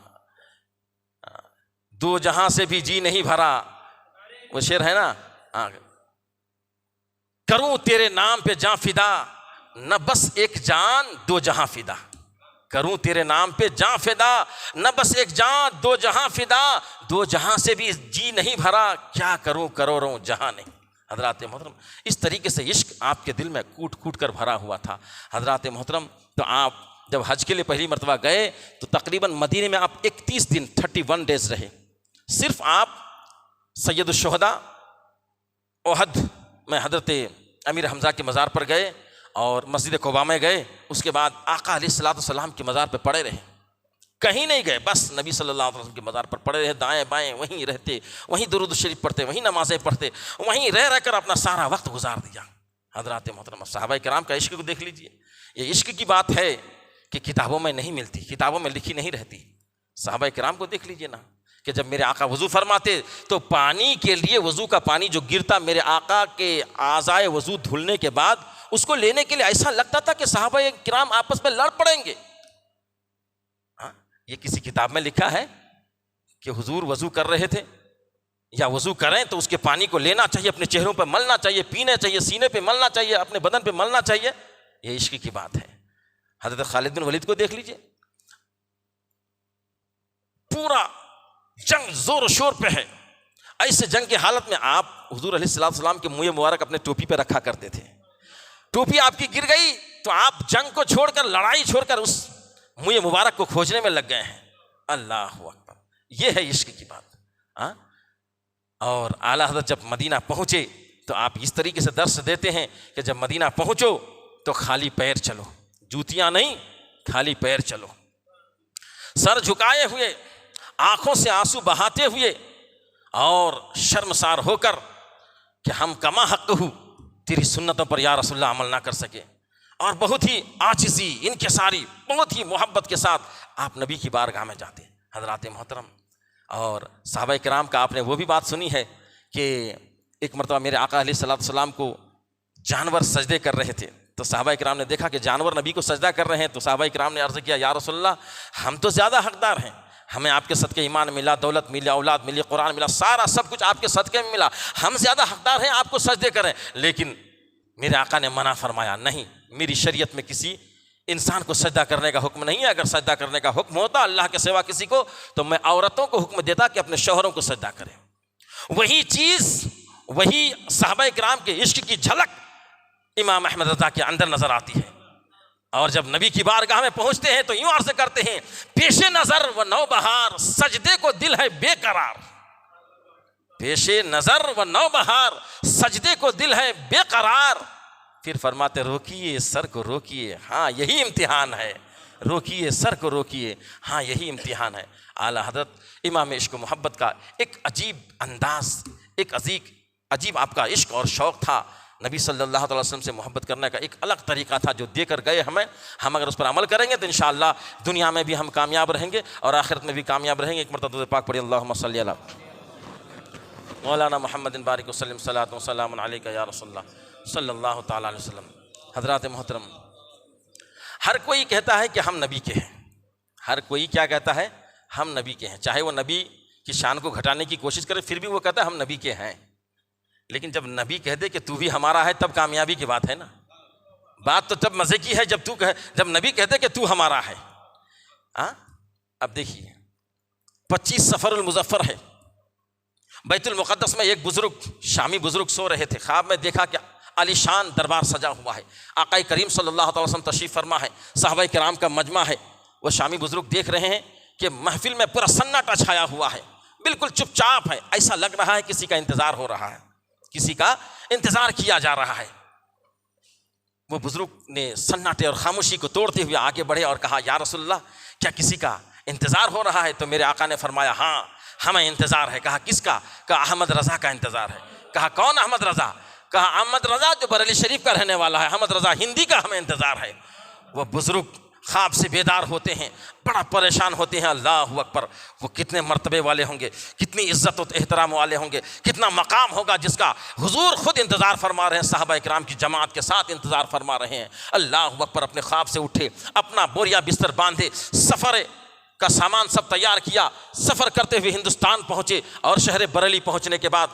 दो जहां से भी जी नहीं भरा, वो शेर है ना। हाँ, करूं तेरे नाम पे जान फिदा, न बस एक जान दो जहां फिदा। करूं तेरे नाम पे जान फिदा, न बस एक जान दो जहां फिदा। दो जहां से भी जी नहीं भरा, क्या करूं करोड़ों जहां नहीं। हजरात मोहतरम, इस तरीके से इश्क आपके दिल में कूट कूट कर भरा हुआ था। हजरात मोहतरम, तो आप जब हज के लिए पहली मरतबा गए तो तकरीबन मदीने में आप 31 दिन 31 डेज रहे। सिर्फ आप सैयदुश्शुहदा ओहद में हजरत अमीर हमज़ा के मज़ार पर गए और मस्जिद कुबा में गए, उसके बाद आका अलैहिस्सलातु वस्सलाम के मज़ार पर पड़े रहे, कहीं नहीं गए, बस नबी सल्लल्लाहु अलैहि वसल्लम के मज़ार पर पड़े रहे, दाएं बाएं वहीं रहते, वहीं दुरूद शरीफ पढ़ते, वहीं नमाज़ें पढ़ते, वहीं रह रह कर अपना सारा वक्त गुजार दिया। हज़रात मोहतरम, सहाबा किराम का इश्क को देख लीजिए। ये इश्क की बात है कि किताबों में नहीं मिलती, किताबों में लिखी नहीं रहती। सहाबा किराम को देख लीजिए ना, कि जब मेरे आका वज़ू फरमाते तो पानी के लिए, वज़ू का पानी जो गिरता मेरे आका के आज़ाए वज़ू धुलने के बाद, उसको लेने के लिए ऐसा लगता था कि सहाबा किराम आपस में लड़ पड़ेंगे। हाँ, ये किसी किताब में लिखा है कि हुजूर वज़ू कर रहे थे, या वज़ू करें तो उसके पानी को लेना चाहिए, अपने चेहरों पर मलना चाहिए, पीना चाहिए, सीने पे मलना चाहिए, अपने बदन पे मलना चाहिए। ये इश्क की बात है। हज़रत खालिद बिन वलीद को देख लीजिए, पूरा जंग जोर शोर पे है, ऐसे जंग की हालत में आप हुजूर अलैहिस्सलाम के मुँह मुबारक अपने टोपी पे रखा करते थे। टोपी आपकी गिर गई तो आप जंग को छोड़कर, लड़ाई छोड़कर उस मुँह मुबारक को खोजने में लग गए हैं। अल्लाह अकबर, ये है इश्क की बात। हाँ, और आला हज़रत जब मदीना पहुँचे तो आप इस तरीके से दर्श देते हैं कि जब मदीना पहुँचो तो खाली पैर चलो, जूतियाँ नहीं, खाली पैर चलो, सर झुकाए हुए, आंखों से आंसू बहाते हुए और शर्मसार होकर कि हम कमा हक हूँ तेरी सुन्नतों पर या रसूलल्लाह अमल ना कर सके। और बहुत ही आजिज़ी, इनकिसारी, बहुत ही मोहब्बत के साथ आप नबी की बारगाह में जाते। हज़रात मोहतरम, और सहाबा किराम का आपने वो भी बात सुनी है कि एक मरतबा मेरे आका अलैहिस्सलातु वस्सलाम को जानवर सजदे कर रहे थे, तो सहाबा किराम ने देखा कि जानवर नबी को सजदा कर रहे हैं, तो सहाबा किराम ने अर्ज़ किया, या रसूलल्लाह हम तो ज़्यादा हकदार हैं, हमें आपके सदक़े ईमान मिला, दौलत मिली, औलाद मिली, कुरान मिला, सारा सब कुछ आपके सदक़े में मिला, हम ज़्यादा हकदार हैं आपको सजदे करें। लेकिन मेरे आका ने मना फरमाया, नहीं, मेरी शरीयत में किसी इंसान को सजदा करने का हुक्म नहीं है। अगर सजदा करने का हुक्म होता अल्लाह के सिवा किसी को, तो मैं औरतों को हुक्म देता कि अपने शौहरों को सजदा करें। वही चीज़, वही सहाबा किराम के इश्क की झलक इमाम अहमद रज़ा के अंदर नजर आती है। और जब नबी की बारगाह में पहुंचते हैं तो यूं अर्ज़ करते हैं, पेशे नजर व नौबहार, सजदे को दिल है बेकरार। पेशे नजर व नौबहार, सजदे को दिल है बेकरार। फिर फरमाते, रोकिए सर को रोकिए, हाँ यही इम्तिहान है, रोकिए सर को रोकिए, हाँ यही इम्तिहान है। आला हज़रत इमाम इश्क मोहब्बत का एक अजीब अंदाज, एक अजीब आपका इश्क और शौक़ था। नबी सल्लल्लाहु अलैहि वसल्लम से मोहब्बत करने का एक अलग तरीक़ा था जो देकर गए हमें। हम अगर उस पर अमल करेंगे तो इंशाअल्लाह दुनिया में भी हम कामयाब रहेंगे और आखिरत में भी कामयाब रहेंगे। एक मरतबा दुरूद पाक पढ़िए, अल्लाहुम्मा सल्ली अला मौलाना मुहम्मदिन बारिक वसल्लम सलातु व सलामुन अलैका या रसूलल्लाह सल्लल्लाहु तआला अलैहि वसल्लम। हज़रात मोहतरम, हर कोई कहता है कि हम नबी के हैं। हर कोई क्या कहता है? हम नबी के हैं। चाहे वो नबी की शान को घटाने की कोशिश करे, फिर भी वो कहता है हम नबी के हैं। लेकिन जब नबी कह दे कि तू भी हमारा है, तब कामयाबी की बात है ना। बात तो तब मज़े की है जब नबी कहते कि तू हमारा है। अब देखिए 25 सफ़रुल मुज़फ़्फ़र है, बैतुल मुक़द्दस में एक बुज़ुर्ग, शामी बुज़ुर्ग सो रहे थे। ख्वाब में देखा कि आलीशान दरबार सजा हुआ है, आक़ा करीम सल्लल्लाहु अलैहि वसल्लम तशरीफ़ फरमा है, सहाबाए किराम का मजमा है। वो शामी बुज़ुर्ग देख रहे हैं कि महफिल में पूरा सन्नाटा छाया हुआ है, बिल्कुल चुपचाप है। ऐसा लग रहा है किसी का इंतज़ार हो रहा है, किसी का इंतज़ार किया जा रहा है। वो बुज़ुर्ग ने सन्नाटे और खामोशी को तोड़ते हुए आगे बढ़े और कहा, या रसूलल्लाह, क्या किसी का इंतज़ार हो रहा है? तो मेरे आका ने फरमाया, हाँ हमें इंतज़ार है। कहा किसका? कहा अहमद रज़ा का इंतज़ार है। कहा कौन अहमद रज़ा? कहा अहमद रज़ा जो बरेली शरीफ का रहने वाला है, अहमद रज़ा हिंदी का हमें इंतज़ार है। वह बुज़ुर्ग ख्वाब से बेदार होते हैं, बड़ा परेशान होते हैं। अल्लाहु अकबर, वो कितने मर्तबे वाले होंगे, कितनी इज़्ज़त और एहतराम वाले होंगे, कितना मकाम होगा जिसका हुजूर खुद इंतज़ार फरमा रहे हैं, सहाबा इकराम की जमात के साथ इंतज़ार फरमा रहे हैं। अल्लाहु अकबर, अपने ख्वाब से उठे, अपना बोरिया बिस्तर बांधे, सफ़र का सामान सब तैयार किया, सफ़र करते हुए हिंदुस्तान पहुँचे। और शहर बरेली पहुँचने के बाद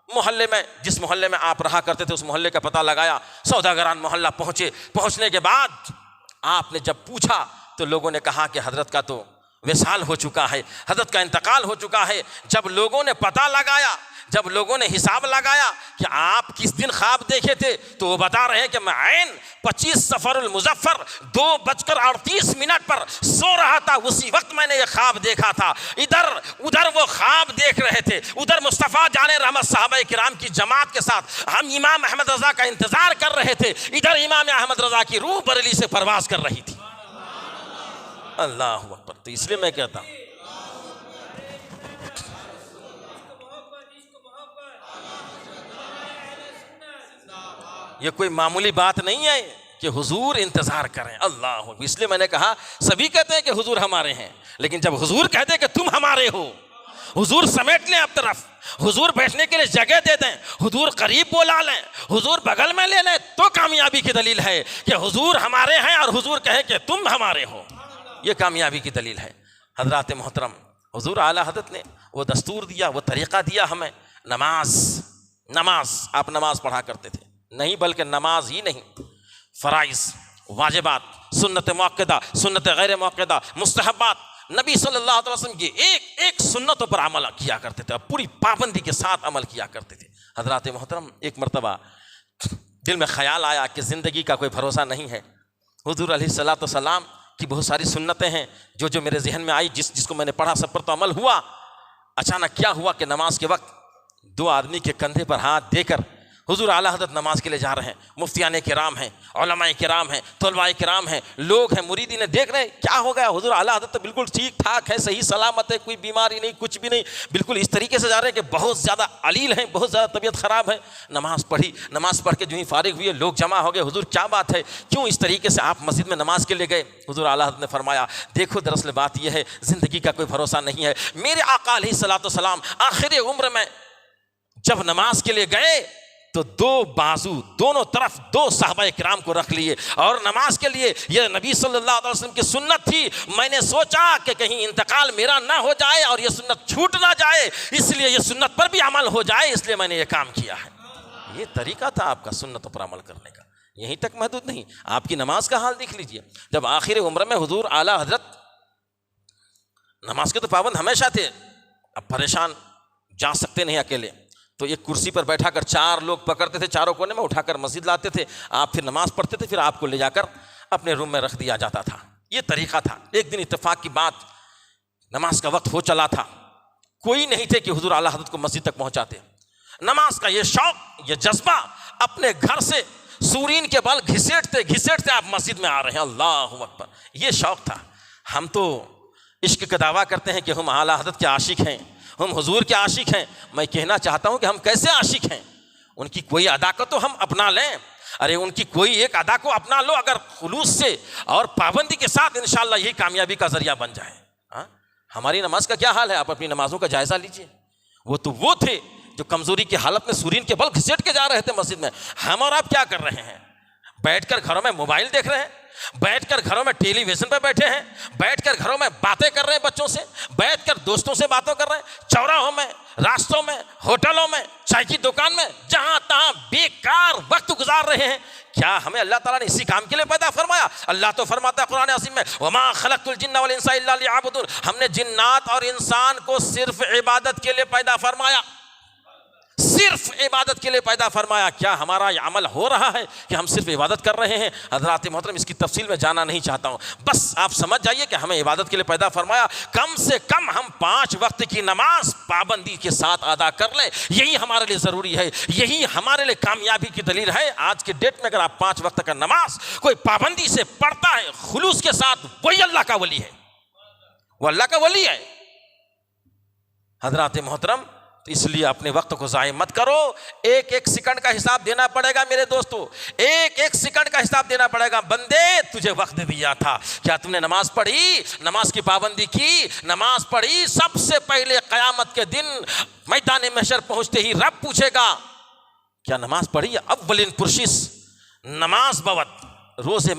मोहल्ले में, जिस मोहल्ले में आप रहा करते थे, उस मोहल्ले का पता लगाया, सौदागरान मोहल्ला पहुँचे। पहुँचने के बाद आपने जब पूछा तो लोगों ने कहा कि हज़रत का तो विसाल हो चुका है, हज़रत का इंतकाल हो चुका है। जब लोगों ने पता लगाया, जब लोगों ने हिसाब लगाया कि आप किस दिन ख्वाब देखे थे, तो वो बता रहे हैं कि मैं ऐन 25 सफ़रुल मुज़फ़्फ़र 2:38 पर सो रहा था, उसी वक्त मैंने ये ख्वाब देखा था। इधर उधर वो ख्वाब देख रहे थे, उधर मुस्तफ़ा जाने रहमत सहाबाए किराम की जमात के साथ हम इमाम अहमद रज़ा का इंतज़ार कर रहे थे। इधर इमाम अहमद रज़ा की रूह बरेली से परवाज़ कर रही थी। अल्लाहु अकबर। तो इसलिए मैं कहता हूँ, ये कोई मामूली बात नहीं है कि हुजूर इंतज़ार करें। अल्लाह, इसलिए मैंने कहा सभी कहते हैं कि हुजूर हमारे हैं, लेकिन जब हुजूर कहते हैं कि तुम हमारे हो, हुजूर समेट लें अब तरफ, हुजूर बैठने के लिए जगह दे दें, हुजूर करीब बुला लें, हुजूर बगल में ले लें, तो कामयाबी की दलील है कि हुजूर हमारे हैं और हुजूर कहे कि तुम हमारे हो। ये कामयाबी की दलील है। हज़रात मोहतरम, हुजूर आला हज़रत ने वो दस्तूर दिया, वो तरीक़ा दिया हमें। नमाज आप नमाज पढ़ा करते थे, नहीं बल्कि नमाज ही नहीं, फ़राइज़, वाजिबात, सुन्नत मुअक्कदा, सुन्नत गैर मुअक्कदा, मुस्तहब्बात, नबी सल्लल्लाहु अलैहि वसल्लम की एक सुन्नतों पर अमल किया करते थे, पूरी पाबंदी के साथ अमल किया करते थे। हज़रात मोहतरम, एक मरतबा दिल में ख़याल आया कि ज़िंदगी का कोई भरोसा नहीं है। हुज़ूर अलैहिस्सलातु वस्सलाम की बहुत सारी सुन्नतें हैं जो मेरे जहन में आई, जिसको मैंने पढ़ा, सब पर तो अमल हुआ। अचानक क्या हुआ कि नमाज के वक्त 2 आदमी के कंधे पर हाथ देकर हुजूर आला हज़रत नमाज के लिए जा रहे हैं। मुफ्तियान किराम हैं, उलमाए किराम हैं, तलबाए किराम हैं, लोग हैं, मुरीदी ने देख रहे हैं क्या हो गया, हुजूर आला हज़रत तो बिल्कुल ठीक ठाक है, सही सलामत है, कोई बीमारी नहीं, कुछ भी नहीं, बिल्कुल इस तरीके से जा रहे हैं कि बहुत ज़्यादा अलील हैं, बहुत ज़्यादा तबीयत ख़राब है। नमाज पढ़ी, नमाज पढ़ के जो ही फारिग हुए, लोग जमा हो गए, हुजूर क्या बात है, क्यों इस तरीके से आप मस्जिद में नमाज के लिए गए? हुजूर आला हज़रत ने फरमाया, देखो दरअसल बात यह है, ज़िंदगी का कोई भरोसा नहीं है। मेरे आका अलैहिस्सलातु वस्सलाम आखिर उम्र में जब नमाज के लिए गए तो 2 बाजू, दोनों तरफ 2 सहाबाए किराम को रख लिए और नमाज के लिए, यह नबी सल्लल्लाहु अलैहि वसल्लम की सुन्नत थी। मैंने सोचा कि कहीं इंतकाल मेरा ना हो जाए और यह सुन्नत छूट ना जाए, इसलिए यह सुन्नत पर भी अमल हो जाए, इसलिए मैंने यह काम किया है। ये तरीका था आपका सुन्नतों पर अमल करने का। यहीं तक महदूद नहीं, आपकी नमाज का हाल देख लीजिए। जब आखिर उम्र में हुजूर आला हजरत, नमाज के तो पाबंद हमेशा थे, अब परेशान, जा सकते नहीं अकेले, तो एक कुर्सी पर बैठा कर 4 लोग पकड़ते थे, चारों कोने में उठाकर मस्जिद लाते थे, आप फिर नमाज पढ़ते थे, फिर आपको ले जाकर अपने रूम में रख दिया जाता था। ये तरीका था। एक दिन इत्तेफाक की बात, नमाज का वक्त हो चला था, कोई नहीं थे कि हुजूर आला हज़रत को मस्जिद तक पहुंचाते। नमाज का ये शौक, ये जज्बा, अपने घर से सूरीन के बल घिसेटते घिसेटते आप मस्जिद में आ रहे हैं। अल्लाहु अकबर, ये शौक था। हम तो इश्क का दावा करते हैं कि हम आला हज़रत के आशिक हैं, हम हुजूर के आशिक हैं। मैं कहना चाहता हूं कि हम कैसे आशिक हैं, उनकी कोई अदा को तो हम अपना लें, अरे उनकी कोई एक अदा को अपना लो अगर खुलूस से और पाबंदी के साथ, इंशाल्लाह यही कामयाबी का जरिया बन जाए। हाँ, हमारी नमाज का क्या हाल है, आप अपनी नमाजों का जायजा लीजिए। वो तो वो थे जो कमजोरी की हालत में सूरीन के बल घिसेट के जा रहे थे मस्जिद में। हम और आप क्या कर रहे हैं, बैठकर घरों में मोबाइल देख रहे हैं, बैठकर घरों में टेलीविजन पर बैठे हैं, बैठकर घरों में बातें कर रहे हैं बच्चों से, बैठकर दोस्तों से बातें कर रहे हैं, चौराहों में, रास्तों में, होटलों में, चाय की दुकान में, जहां तहां बेकार वक्त गुजार रहे हैं। क्या हमें अल्लाह ताला ने इसी काम के लिए पैदा फरमाया? अल्लाह तो फरमाता है कुरान अज़ीम में, वमा खलक़तुल जिन्ना वल इंसा इल्ला लियअबुदून, हमने जिन्नात और इंसान को सिर्फ इबादत के लिए पैदा फरमाया, सिर्फ इबादत के लिए पैदा फरमाया। क्या हमारा ये अमल हो रहा है कि हम सिर्फ इबादत कर रहे हैं? हज़रात मोहतरम, इसकी तफसील में जाना नहीं चाहता हूँ, बस आप समझ जाइए कि हमें इबादत के लिए पैदा फरमाया। कम से कम हम 5 वक्त की नमाज पाबंदी के साथ अदा कर लें, यही हमारे लिए ज़रूरी है, यही हमारे लिए कामयाबी की दलील है। आज के डेट में अगर आप 5 वक्त का नमाज कोई पाबंदी से पढ़ता है खुलूस के साथ, वही अल्लाह का वली है, वो अल्लाह का वली है। हज़रात मोहतरम, तो इसलिए अपने वक्त को ज़ाय मत करो। एक एक सेकंड का हिसाब देना पड़ेगा मेरे दोस्तों, एक एक सेकंड का हिसाब देना पड़ेगा। बंदे, तुझे वक्त दिया था, क्या तुमने नमाज पढ़ी, नमाज की पाबंदी की, नमाज पढ़ी? सबसे पहले क़यामत के दिन मैदान महशर पहुंचते ही रब पूछेगा, क्या नमाज पढ़ी? अव्वलिन पुरशिस नमाज बवत रोज़े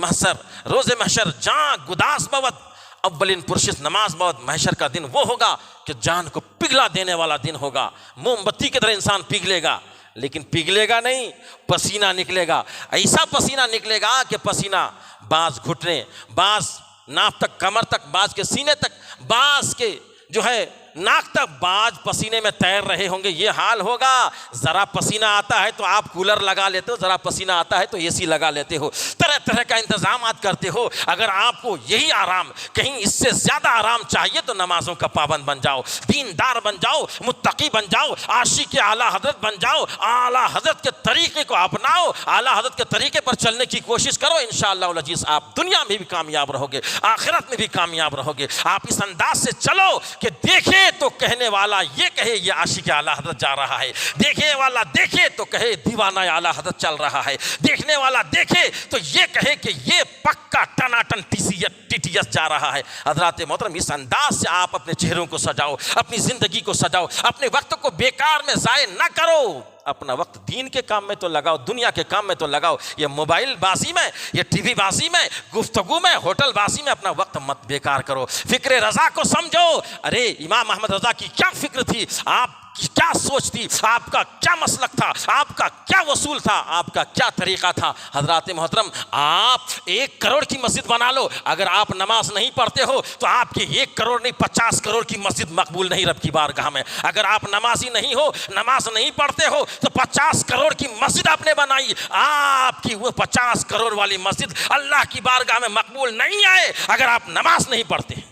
महशर जान गुदास बवत, अव्वलिन पुरशिस नमाज बहुत। महशर का दिन वो होगा कि जान को पिघला देने वाला दिन होगा। मोमबत्ती की तरह इंसान पिघलेगा, लेकिन पिघलेगा नहीं, पसीना निकलेगा। ऐसा पसीना निकलेगा कि पसीना बाज घुटने, बाज नाक तक, कमर तक, बाज के सीने तक, बाज के जो है नाक तक, बाज पसीने में तैर रहे होंगे। ये हाल होगा। ज़रा पसीना आता है तो आप कूलर लगा लेते हो, ज़रा पसीना आता है तो एसी लगा लेते हो, तरह तरह का इंतज़ाम करते हो। अगर आपको यही आराम, कहीं इससे ज़्यादा आराम चाहिए तो नमाज़ों का पाबंद बन जाओ, दीनदार बन जाओ, मुत्तकी बन जाओ, आशिक़ आला हज़रत बन जाओ, आला हज़रत के तरीक़े को अपनाओ, आला हज़रत के तरीक़े पर चलने की कोशिश करो। इंशाअल्लाह अज़ीज़ आप दुनिया में भी कामयाब रहोगे, आखिरत में भी कामयाब रहोगे। आप इस अंदाज से चलो कि देखे तो कहने वाला ये कहे ये आशिक़ आला हज़रत जा रहा है, देखने वाला देखे तो कहे दीवाना आला हज़रत चल रहा है, देखने वाला देखे तो ये कहे कि ये पक्का टनाटन टीटीएस जा रहा है। हज़रात मोहतरम, इस अंदाज से आप अपने चेहरों को सजाओ, अपनी ज़िंदगी को सजाओ, अपने वक्त को बेकार में ज़ाय न करो। अपना वक्त दीन के काम में तो लगाओ, दुनिया के काम में तो लगाओ। ये मोबाइल बाजी में, ये टीवी बाजी में, गुफ्तगू में, होटल बाजी में अपना वक्त मत बेकार करो। फ़िक्र रज़ा को समझो। अरे इमाम अहमद रज़ा की क्या फ़िक्र थी, आप क्या सोच थी, आपका क्या मसलक था, आपका क्या वसूल था, आपका क्या तरीक़ा था। हज़रात मोहतरम, आप 1 करोड़ की मस्जिद बना लो, अगर आप नमाज नहीं पढ़ते हो तो आपकी 1 करोड़ नहीं 50 करोड़ की मस्जिद मकबूल नहीं रब की बारगाह में। अगर आप नमाजी नहीं हो, नमाज नहीं पढ़ते हो तो 50 करोड़ की मस्जिद आपने बनाई, आपकी वो 50 करोड़ वाली मस्जिद अल्लाह की बारगाह में मकबूल नहीं आए अगर आप नमाज नहीं पढ़ते।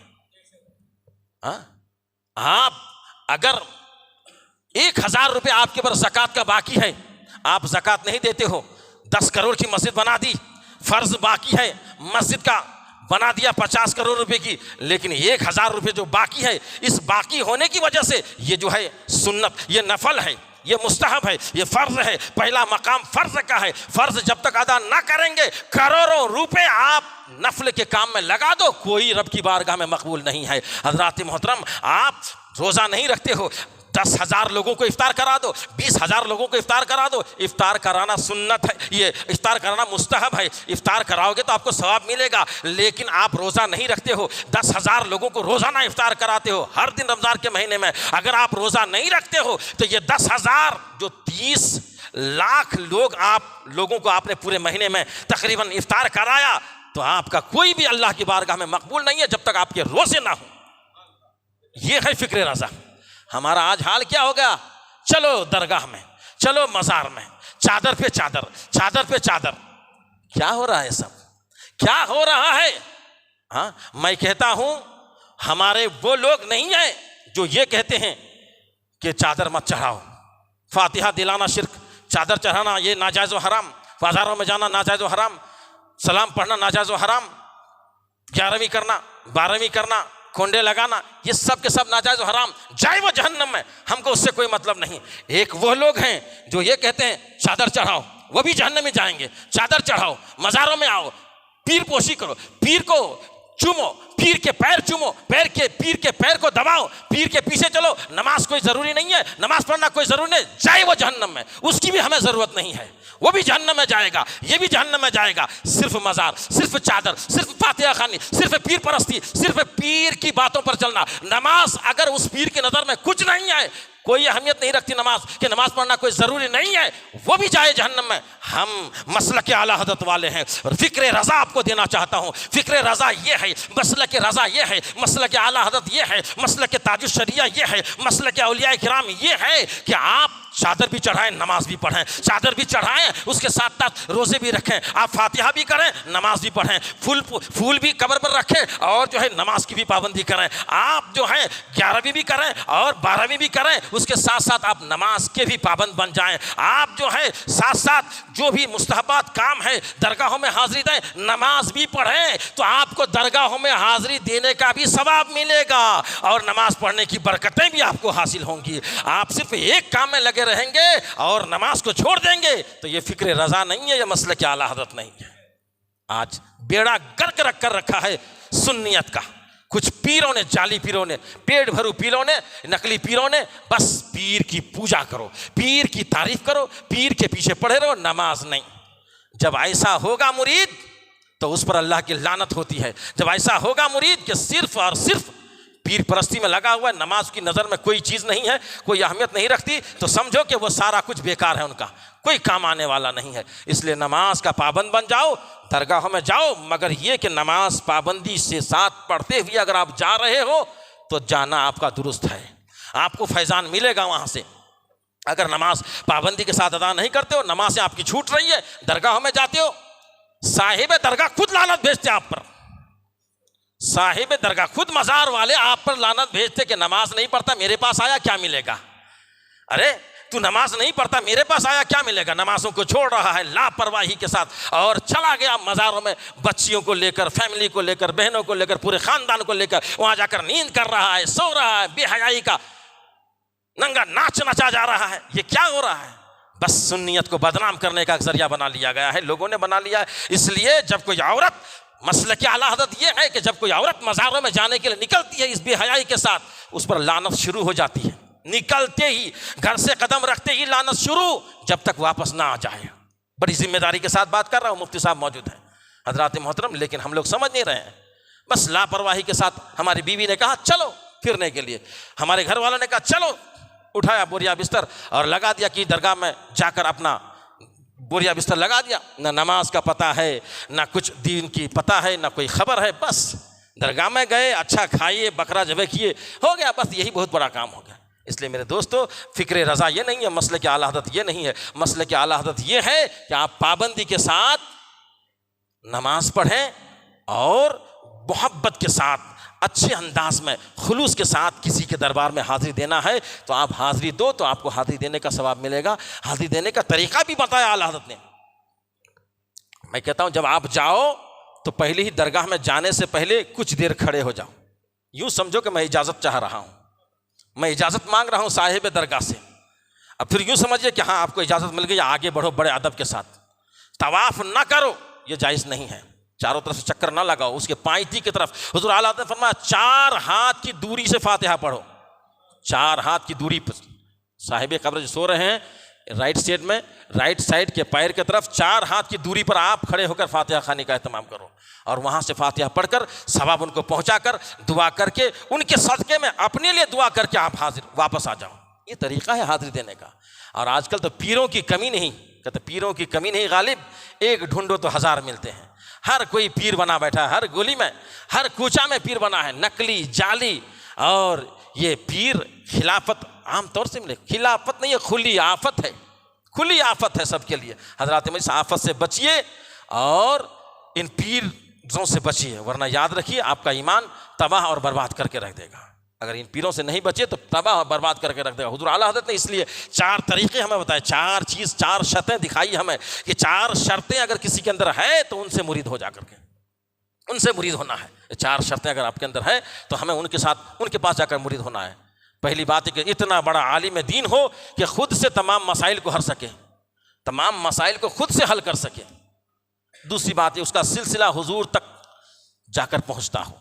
आप अगर 1000 रुपये आपके पर ज़कात का बाकी है, आप ज़कात नहीं देते हो, 10 करोड़ की मस्जिद बना दी, फ़र्ज़ बाकी है मस्जिद का, बना दिया 50 करोड़ रुपए की, लेकिन 1000 रुपये जो बाकी है, इस बाकी होने की वजह से ये जो है सुन्नत, ये नफल है, ये मुस्तहब है, ये फ़र्ज़ है। पहला मकाम फ़र्ज़ का है। फ़र्ज़ जब तक अदा ना करेंगे, करोड़ों रुपए आप नफल के काम में लगा दो, कोई रब की बारगाह में मकबूल नहीं है। हज़रात मोहतरम, आप रोज़ा नहीं रखते हो, 10,000 लोगों को इफ्तार करा दो, 20,000 लोगों को इफ्तार करा दो। इफ्तार कराना सुन्नत है, ये इफ्तार कराना मुस्तहब है। इफ्तार कराओगे तो आपको सवाब मिलेगा, लेकिन आप रोज़ा नहीं रखते हो, 10,000 लोगों को रोज़ाना इफ्तार कराते हो हर दिन रमज़ान के महीने में। अगर आप रोज़ा नहीं रखते हो तो ये 10,000 जो 30 लाख लोगों को आपने पूरे महीने में तकरीबन इफ्तार कराया, तो आपका कोई भी अल्लाह की बारगाह में मकबूल नहीं है जब तक आपके रोज़े ना हो। ये है फ़िक्र रज़ा। हमारा आज हाल क्या हो गया, चलो दरगाह में, चलो मज़ार में, चादर पे चादर, चादर पे चादर। क्या हो रहा है सब, क्या हो रहा है? हाँ, मैं कहता हूँ हमारे वो लोग नहीं हैं जो ये कहते हैं कि चादर मत चढ़ाओ, फातिहा दिलाना शिर्क, चादर चढ़ाना ये नाजायज़ व हराम, बाज़ारों में जाना नाजायज़ व हराम, सलाम पढ़ना नाजायज़ व हराम, 11वीं करना, 12वीं करना, कोंडे लगाना, ये सब के सब नाजायज और हराम, जाए वो जहन्नम में, हमको उससे कोई मतलब नहीं। एक वो लोग हैं जो ये कहते हैं चादर चढ़ाओ, वो भी जहन्नम में जाएंगे। चादर चढ़ाओ, मज़ारों में आओ, पीर पोशी करो, पीर को चूमो, पीर के पैर चूमो, पीर के पैर को दबाओ, पीर के पीछे चलो। नमाज कोई ज़रूरी नहीं है, नमाज पढ़ना कोई ज़रूरी नहीं, जाए वो जहन्नम में, उसकी भी हमें ज़रूरत नहीं है, वो भी जहन्नम में जाएगा, ये भी जहन्नम में जाएगा। सिर्फ मज़ार, सिर्फ चादर, सिर्फ फातिहा खानी, सिर्फ पीर परस्ती, सिर्फ पीर की बातों पर चलना। नमाज अगर उस पीर की नज़र में कुछ नहीं है, कोई अहमियत नहीं रखती नमाज कि नमाज पढ़ना कोई ज़रूरी नहीं है, वो भी जाए जहन्नम में। हम मसलक आला हदरत वाले हैं और फ़िक्र रज़ा आपको देना चाहता हूँ। फ़िक्र रज़ा ये है, मसलक रज़ा ये है, मसलक आला हदरत ये है, मसलक ताजुश शरिया ये है, मसलक औलिया किराम ये है कि आप चादर भी चढ़ाएं, नमाज भी पढ़ें, चादर भी चढ़ाएं, उसके साथ साथ रोज़े भी रखें, आप फातिहा भी करें, नमाज भी पढ़ें, फूल भी कब्र पर रखें और जो है नमाज की भी पाबंदी करें। आप जो है 11वीं भी करें और 12वीं भी करें, उसके साथ साथ आप नमाज के भी पाबंद बन जाएं। आप जो है साथ साथ जो भी मुस्तहबात काम है, दरगाहों में हाज़िरी दें, नमाज भी पढ़ें, तो आपको दरगाहों में हाज़िरी देने का भी सवाब मिलेगा और नमाज पढ़ने की बरकतें भी आपको हासिल होंगी। आप सिर्फ एक काम में लगे रहेंगे और नमाज को छोड़ देंगे तो ये फ़िक्र रज़ा नहीं है, ये मसले की आला हदरत नहीं है। आज बेड़ा गर्क रख कर रखा है सुन्नियत का। कुछ पीरों ने, जाली पीरों ने, पेट भरू पीरों ने, नकली पीरों ने, बस पीर की पूजा करो, पीर की तारीफ करो, पीर के पीछे पड़े रहो, नमाज नहीं। जब ऐसा होगा मुरीद तो उस पर अल्लाह की लानत होती है। जब ऐसा होगा मुरीद कि सिर्फ और सिर्फ पीर परस्ती में लगा हुआ है, नमाज की नज़र में कोई चीज़ नहीं है, कोई अहमियत नहीं रखती, तो समझो कि वो सारा कुछ बेकार है, उनका कोई काम आने वाला नहीं है। इसलिए नमाज का पाबंद बन जाओ, दरगाहों में जाओ, मगर ये कि नमाज पाबंदी से साथ पढ़ते हुए अगर आप जा रहे हो तो जाना आपका दुरुस्त है, आपको फैज़ान मिलेगा वहाँ से। अगर नमाज पाबंदी के साथ अदा नहीं करते हो, नमाज से आपकी छूट रही है, दरगाहों में जाते हो, साहिब दरगाह खुद लानत भेजते आप पर, साहिब दरगाह खुद मज़ार वाले आप पर लानत भेजते कि नमाज नहीं पढ़ता, मेरे पास आया क्या मिलेगा। अरे तू नमाज नहीं पढ़ता, मेरे पास आया क्या मिलेगा। नमाजों को छोड़ रहा है लापरवाही के साथ और चला गया मज़ारों में, बच्चियों को लेकर, फैमिली को लेकर, बहनों को लेकर, पूरे ख़ानदान को लेकर वहाँ जाकर नींद कर रहा है, सो रहा है, बेहयाई का नंगा नाच नचा जा रहा है। ये क्या हो रहा है? बस सुन्नियत को बदनाम करने का जरिया बना लिया गया है, लोगों ने बना लिया है। इसलिए जब कोई औरत, मसले की आला हदरत ये है कि जब कोई औरत मज़ारों में जाने के लिए निकलती है इस बेहयाई के साथ, उस पर लानत शुरू हो जाती है। निकलते ही, घर से कदम रखते ही लानत शुरू, जब तक वापस ना आ जाए। बड़ी जिम्मेदारी के साथ बात कर रहा हूँ, मुफ्ती साहब मौजूद हैं, हजरात मोहतरम, लेकिन हम लोग समझ नहीं रहे हैं। बस लापरवाही के साथ हमारी बीवी ने कहा चलो फिरने के लिए, हमारे घर वालों ने कहा चलो, उठाया बोरिया बिस्तर और लगा दिया कि दरगाह में जाकर अपना बोरिया बिस्तर लगा दिया। ना नमाज का पता है, ना कुछ दीन की पता है, ना कोई खबर है, बस दरगाह में गए, अच्छा खाइए, बकरा ज़बह किए, हो गया, बस यही बहुत बड़ा काम हो गया। इसलिए मेरे दोस्तों, फ़िक्र रज़ा ये नहीं है, मसले की आला हदरत ये नहीं है। मसले की आला हदरत ये है कि आप पाबंदी के साथ नमाज पढ़ें और मोहब्बत के साथ, अच्छे अंदाज में, खुलूस के साथ किसी के दरबार में हाज़िरी देना है तो आप हाज़िरी दो, तो आपको हाज़िरी देने का सवाब मिलेगा। हाज़िरी देने का तरीक़ा भी बताया आला हज़रत ने। मैं कहता हूँ जब आप जाओ तो पहले ही दरगाह में जाने से पहले कुछ देर खड़े हो जाओ, यूँ समझो कि मैं इजाज़त चाह रहा हूँ, मैं इजाज़त मांग रहा हूँ साहिब दरगाह से। अब फिर यूँ समझिए कि हाँ आपको इजाज़त मिल गई, आगे बढ़ो बड़े अदब के साथ। तवाफ़ ना करो, ये जायज़ नहीं है, चारों तरफ से चक्कर ना लगाओ, उसके पायती की तरफ हुज़ूर आला ने फरमाया 4 हाथ की दूरी से फातिहा पढ़ो, 4 हाथ की दूरी पर। साहिब कब्र जो सो रहे हैं राइट साइड में, राइट साइड के पैर की तरफ 4 हाथ की दूरी पर आप खड़े होकर फातिहा खाने का एहतमाम करो और वहाँ से फातिहा पढ़कर सवाब उनको पहुँचाकर दुआ करके उनके सदक़े में अपने लिए दुआ करके आप हाजिर वापस आ जाओ। ये तरीक़ा है हाज़िरी देने का। और आजकल तो पीरों की कमी नहीं, कहते पीरों की कमी नहीं गालिब, एक ढूंढो तो 1000 मिलते हैं। हर कोई पीर बना बैठा है, हर गली में, हर कूचा में पीर बना है, नकली, जाली। और ये पीर खिलाफत आम तौर से मिले, खिलाफत नहीं है, खुली आफत है, खुली आफत है सबके लिए। हजरात में इस आफत से बचिए और इन पीरों से बचिए, वरना याद रखिए आपका ईमान तबाह और बर्बाद करके रख देगा। अगर इन पीरों से नहीं बचे तो तबाह और बर्बाद करके रख देगा। हुज़ूर आला हज़रत ने इसलिए 4 तरीक़े हमें बताए, 4 चीज़, 4 शर्तें दिखाई हमें कि 4 शर्तें अगर किसी के अंदर है तो उनसे मुरीद हो जा करके, उनसे मुरीद होना है। ये 4 शर्तें अगर आपके अंदर है तो हमें उनके साथ, उनके पास जाकर मुरीद होना है। पहली बात है कि इतना बड़ा आलिम दीन हो कि खुद से तमाम मसाइल को हल सके, तमाम मसाइल को खुद से हल कर सके। दूसरी बात है उसका सिलसिला हुजूर तक जाकर पहुंचता हो।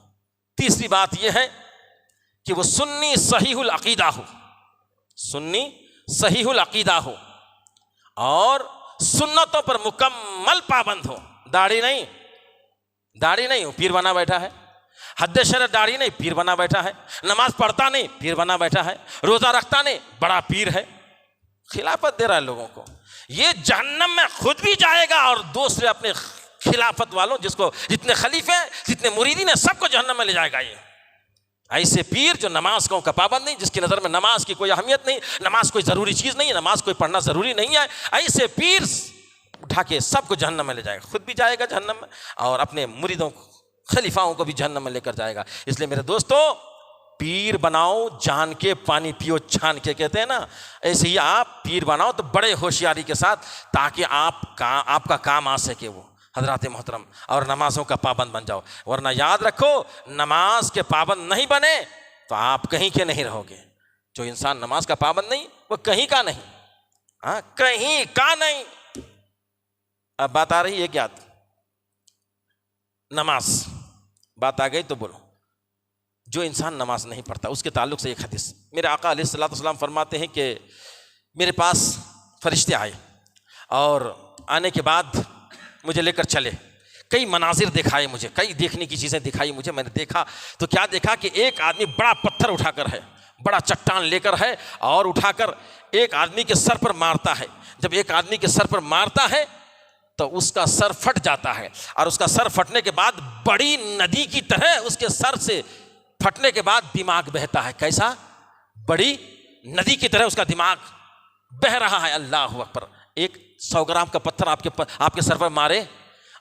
तीसरी बात यह है कि वो सुन्नी सहीहुल अकीदा हो, सुन्नी सहीहुल अकीदा हो और सुन्नतों पर मुकम्मल पाबंद हो। दाढ़ी नहीं, दाढ़ी नहीं हो, पीर बना बैठा है। हद शरत दाढ़ी नहीं, पीर बना बैठा है। नमाज पढ़ता नहीं, पीर बना बैठा है। रोजा रखता नहीं, बड़ा पीर है। खिलाफत दे रहा है लोगों को। ये जहन्नम में खुद भी जाएगा और दूसरे अपने खिलाफत वालों, जिसको जितने खलीफे हैं, जितने मुरीदीन हैं, सबको जहन्नम में ले जाएगा। ये ऐसे पीर जो नमाज का पाबंद नहीं, जिसकी नज़र में नमाज की कोई अहमियत नहीं, नमाज कोई ज़रूरी चीज़ नहीं है, नमाज कोई पढ़ना ज़रूरी नहीं है, ऐसे पीर उठा के सबको जहन्नम में ले जाएगा। खुद भी जाएगा जहन्नम में और अपने मुरीदों को, खलीफाओं को भी जहन्नम में लेकर जाएगा। इसलिए मेरे दोस्तों, पीर बनाओ जान के, पानी पियो छान के, कहते हैं ना, ऐसे ही आप पीर बनाओ तो बड़े होशियारी के साथ, ताकि आपका काम आ सके वो हजरात मोहतरम, और नमाजों का पाबंद बन जाओ। वरना याद रखो, नमाज के पाबंद नहीं बने तो आप कहीं के नहीं रहोगे। जो इंसान नमाज का पाबंद नहीं, वो कहीं का नहीं, हाँ कहीं का नहीं। अब बात आ रही है क्या? नमाज बात आ गई तो बोलो। जो इंसान नमाज नहीं पढ़ता उसके ताल्लुक से एक हदीस, मेरे आका अलैहिस्सलाम फरमाते हैं कि मेरे पास फरिश्ते आए और आने के बाद मुझे लेकर चले, कई मनाजिर दिखाए मुझे, कई देखने की चीज़ें दिखाई मुझे। मैंने देखा तो क्या देखा कि एक आदमी बड़ा पत्थर उठाकर है, बड़ा चट्टान लेकर है और उठाकर एक आदमी के सर पर मारता है। जब एक आदमी के सर पर मारता है तो उसका सर फट जाता है और उसका सर फटने के बाद बड़ी नदी की तरह उसके सर से फटने के बाद दिमाग बहता है। कैसा? बड़ी नदी की तरह उसका दिमाग बह रहा है। अल्लाह अकबर। एक 100 ग्राम का पत्थर आपके सर पर मारे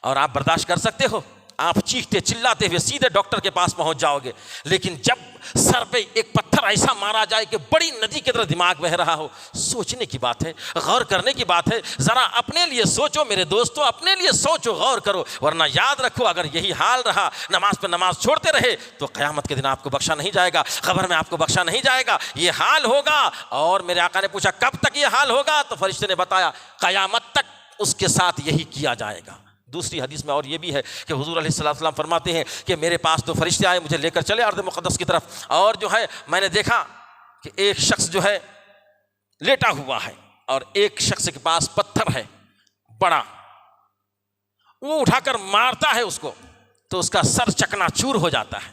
और आप बर्दाश्त कर सकते हो? आप चीखते चिल्लाते हुए सीधे डॉक्टर के पास पहुंच जाओगे। लेकिन जब सर पे एक पत्थर ऐसा मारा जाए कि बड़ी नदी की तरह दिमाग बह रहा हो, सोचने की बात है, गौर करने की बात है। जरा अपने लिए सोचो मेरे दोस्तों, अपने लिए सोचो, गौर करो। वरना याद रखो, अगर यही हाल रहा, नमाज पे नमाज छोड़ते रहे, तो क़यामत के दिन आपको बख्शा नहीं जाएगा, ख़बर में आपको बख्शा नहीं जाएगा। ये हाल होगा। और मेरे आका ने पूछा कब तक ये हाल होगा? तो फरिश्ते ने बताया क़यामत तक उसके साथ यही किया जाएगा। दूसरी हदीस में और ये भी है कि हुजूर अलैहिस्सलाम फरमाते हैं कि मेरे पास तो फरिश्ते आए, मुझे लेकर चले अर्ज़ मुक़द्दस की तरफ, और जो है मैंने देखा कि एक शख्स जो है लेटा हुआ है और एक शख्स के पास पत्थर है बड़ा, वो उठाकर मारता है उसको तो उसका सर चकनाचूर हो जाता है।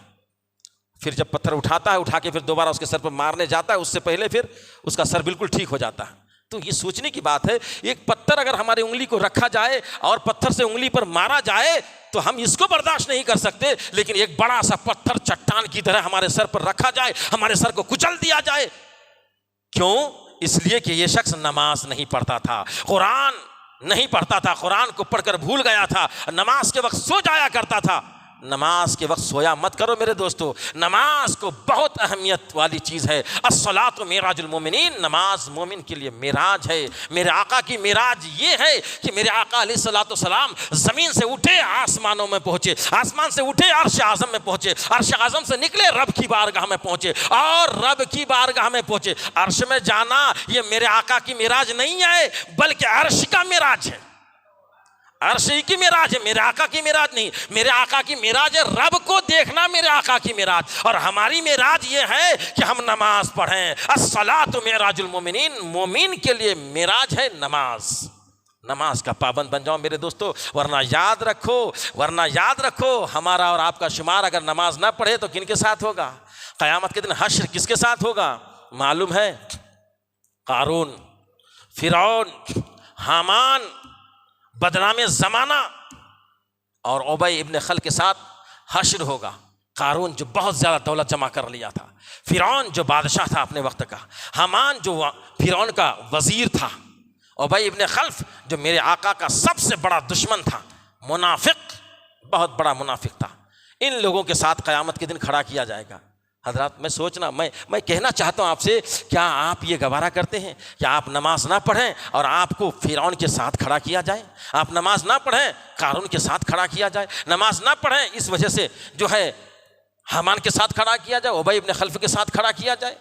फिर जब पत्थर उठाता है, उठा के फिर दोबारा उसके सर पर मारने जाता है, उससे पहले फिर उसका सर बिल्कुल ठीक हो जाता है। तो ये सोचने की बात है, एक पत्थर अगर हमारी उंगली को रखा जाए और पत्थर से उंगली पर मारा जाए तो हम इसको बर्दाश्त नहीं कर सकते, लेकिन एक बड़ा सा पत्थर चट्टान की तरह हमारे सर पर रखा जाए, हमारे सर को कुचल दिया जाए। क्यों? इसलिए कि ये शख्स नमाज नहीं पढ़ता था, कुरान नहीं पढ़ता था, कुरान को पढ़कर भूल गया था, नमाज के वक्त सो जाया करता था। नमाज के वक्त सोया मत करो मेरे दोस्तों। नमाज को बहुत अहमियत वाली चीज़ है। अस्सलातु मेराजुल मोमिनीन, नमाज मोमिन के लिए मेराज है। मेरे आका की मेराज ये है कि मेरे आका अलैहिस्सलातु सलाम ज़मीन से उठे, आसमानों में पहुँचे, आसमान से उठे, अर्श आज़म में पहुँचे, अर्श आज़म से निकले, रब की बारगाह में पहुँचे और रब की बारगाह में पहुँचे। अर्श में जाना ये मेरे आका की मेराज नहीं है, बल्कि अर्श का मेराज है। अर्श की मेराज है, मेरे आका की मेराज नहीं। मेरे आका की मेराज है रब को देखना, मेरे आका की मेराज। और हमारी मेराज ये है कि हम नमाज पढ़ें। अस्सलातु मेराजुल मोमिनीन, मोमिन के लिए मेराज है नमाज। नमाज का पाबंद बन जाओ मेरे दोस्तों, वरना याद रखो हमारा और आपका शुमार अगर नमाज ना पढ़े तो किन के साथ होगा? क़यामत के दिन हश्र किसके साथ होगा? मालूम है? कारून, फिरौन, हामान, बदनामे ज़माना और उबई इब्न खल के साथ हश्र होगा। कारून जो बहुत ज़्यादा दौलत जमा कर लिया था, फिरौन जो बादशाह था अपने वक्त का, हामान जो फिरौन का वज़ीर था, उबई इब्न खल्फ जो मेरे आका का सबसे बड़ा दुश्मन था, मुनाफिक, बहुत बड़ा मुनाफिक था। इन लोगों के साथ क़यामत के दिन खड़ा किया जाएगा। हजरात मैं सोचना मैं कहना चाहता हूँ आपसे, क्या आप ये गवारा करते हैं कि आप नमाज ना पढ़ें और आपको फिरौन के साथ खड़ा किया जाए? आप नमाज ना पढ़ें कारून के साथ खड़ा किया जाए, नमाज ना पढ़ें इस वजह से जो है हामान के साथ खड़ा किया जाए, उबई इब्न खल्फ के साथ खड़ा किया जाए?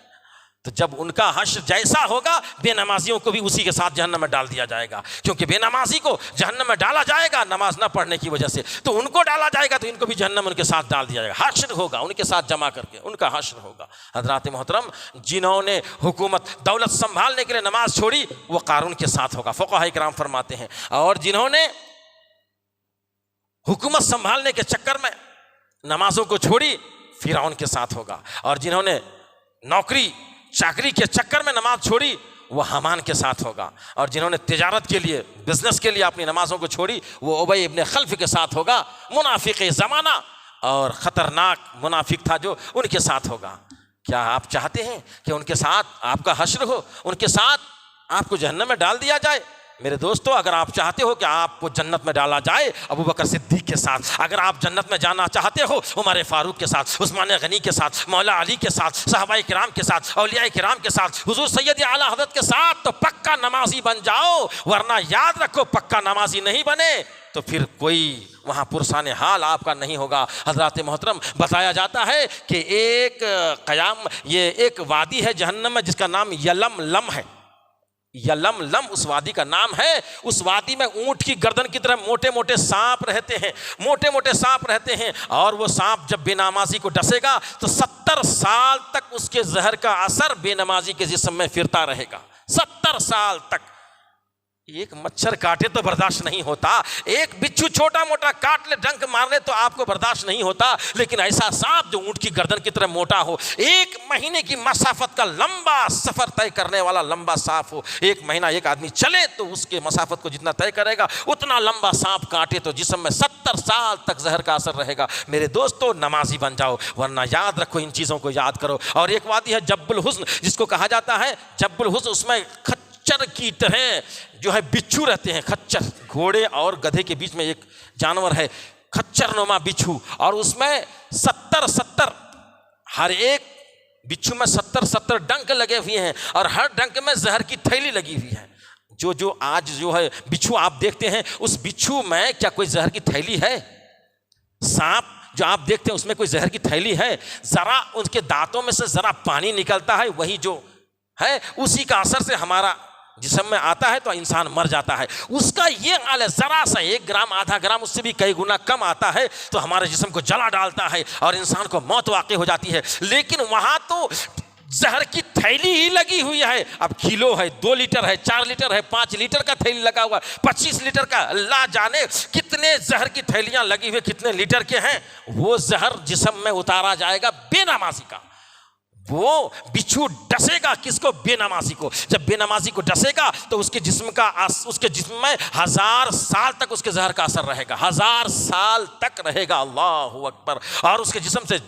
तो जब उनका हश्र जैसा होगा बेनमाजियों को भी उसी के साथ जहन्नम में डाल दिया जाएगा, क्योंकि बेनमाजी को जहन्नम में डाला जाएगा नमाज ना पढ़ने की वजह से, तो उनको डाला जाएगा तो इनको भी जहन्नम उनके साथ डाल दिया जाएगा। हश्र होगा उनके साथ जमा करके, उनका हश्र होगा। हजरात मोहतरम, जिन्होंने हुकूमत दौलत संभालने के लिए नमाज छोड़ी वो कारून के साथ होगा, फुक़हा इकराम फरमाते हैं। और जिन्होंने हुकूमत संभालने के चक्कर में नमाजों को छोड़ी फिरौन के साथ होगा। और जिन्होंने नौकरी चाकरी के चक्कर में नमाज छोड़ी वो हामान के साथ होगा। और जिन्होंने तिजारत के लिए बिजनेस के लिए अपनी नमाजों को छोड़ी वो उबई इब्न खल्फ के साथ होगा। मुनाफिक ज़माना और ख़तरनाक मुनाफिक था जो, उनके साथ होगा। क्या आप चाहते हैं कि उनके साथ आपका हश्र हो, उनके साथ आपको जहन्नम में डाल दिया जाए? मेरे दोस्तों, अगर आप चाहते हो कि आपको जन्नत में डाला जाए अबू बकर सिद्दीक के साथ, अगर आप जन्नत में जाना चाहते हो उमर फारूक के साथ, उस्मान गनी के साथ, मौला अली के साथ, सहाबाए किराम के साथ, औलिया किराम के साथ, हुजूर सैयद आला हज़रत के साथ, तो पक्का नमाजी बन जाओ। वरना याद रखो, पक्का नमाजी नहीं बने तो फिर कोई वहाँ पुरसाने हाल आपका नहीं होगा। हज़रात मोहतरम, बताया जाता है कि एक वादी है जहन्नम में जिसका नाम यलमलम है। यलमलम उस वादी का नाम है। उस वादी में ऊंट की गर्दन की तरह मोटे मोटे सांप रहते हैं, मोटे मोटे सांप रहते हैं। और वो सांप जब बेनमाजी को डसेगा तो 70 साल तक उसके जहर का असर बेनमाजी के जिस्म में फिरता रहेगा। 70 साल तक। एक मच्छर काटे तो बर्दाश्त नहीं होता, एक बिच्छू छोटा मोटा काट ले, डंक मार ले तो आपको बर्दाश्त नहीं होता, लेकिन ऐसा सांप जो ऊंट की गर्दन की तरह मोटा हो, 1 महीने की मसाफत का लंबा सफर तय करने वाला लंबा सांप हो, 1 महीना एक आदमी चले तो उसके मसाफत को जितना तय करेगा उतना लंबा सांप काटे तो जिस्म में 70 साल तक जहर का असर रहेगा। मेरे दोस्तों, नमाजी बन जाओ, वरना याद रखो, इन चीज़ों को याद करो। और एक वादी है जब्बुल हुस्न, जिसको कहा जाता है जब्बुल हुस्न, उसमें खच्चर की तरह जो है बिच्छू रहते हैं। खच्चर, घोड़े और गधे के बीच में एक जानवर है, खच्चर नुमा बिच्छू, और उसमें 70 हर एक बिच्छू में 70 डंक लगे हुए हैं और हर डंक में जहर की थैली लगी हुई है। जो आज जो है बिच्छू आप देखते हैं, उस बिच्छू में क्या कोई जहर की थैली है? सांप जो आप देखते हैं उसमें कोई जहर की थैली है? जरा उनके दांतों में से जरा पानी निकलता है, वही जो है उसी का असर से हमारा जिस्म में आता है तो इंसान मर जाता है। उसका ये हाल है, जरा सा 1 ग्राम आधा ग्राम, उससे भी कई गुना कम आता है तो हमारे जिस्म को जला डालता है और इंसान को मौत वाक़ई हो जाती है। लेकिन वहाँ तो जहर की थैली ही लगी हुई है। अब किलो है, 2 लीटर है, 4 लीटर है, 5 लीटर का थैली लगा हुआ, 25 लीटर का, अल्लाह जाने कितने जहर की थैलियाँ लगी हुई, कितने लीटर के हैं। वो जहर जिस्म में उतारा जाएगा बेनमाजी का। वो बिच्छू डसेगा किसको? बेनमाजी को। जब बेनमाजी को डसेगा तो उसके जिस्म में 1000 साल तक उसके जहर का असर रहेगा, 1000 साल तक रहेगा। अल्लाहु अकबर। और उसके जिस्म से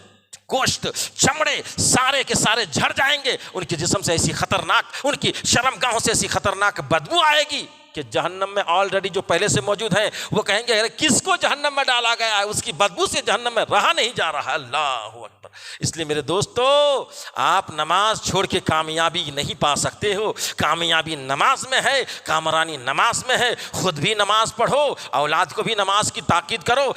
गोश्त, चमड़े सारे के सारे झड़ जाएंगे। उनके जिस्म से ऐसी खतरनाक, उनकी शर्मगाहों से ऐसी खतरनाक बदबू आएगी कि जहन्नम में ऑलरेडी जो पहले से मौजूद हैं वो कहेंगे अरे किसको जहन्नम में डाला गया है, उसकी बदबू से जहन्नम में रहा नहीं जा रहा। अल्लाहु अकबर। इसलिए मेरे दोस्तों, आप नमाज छोड़ के कामयाबी नहीं पा सकते हो। कामयाबी नमाज में है, कामरानी नमाज में है। खुद भी नमाज पढ़ो, औलाद को भी नमाज की ताकीद करो।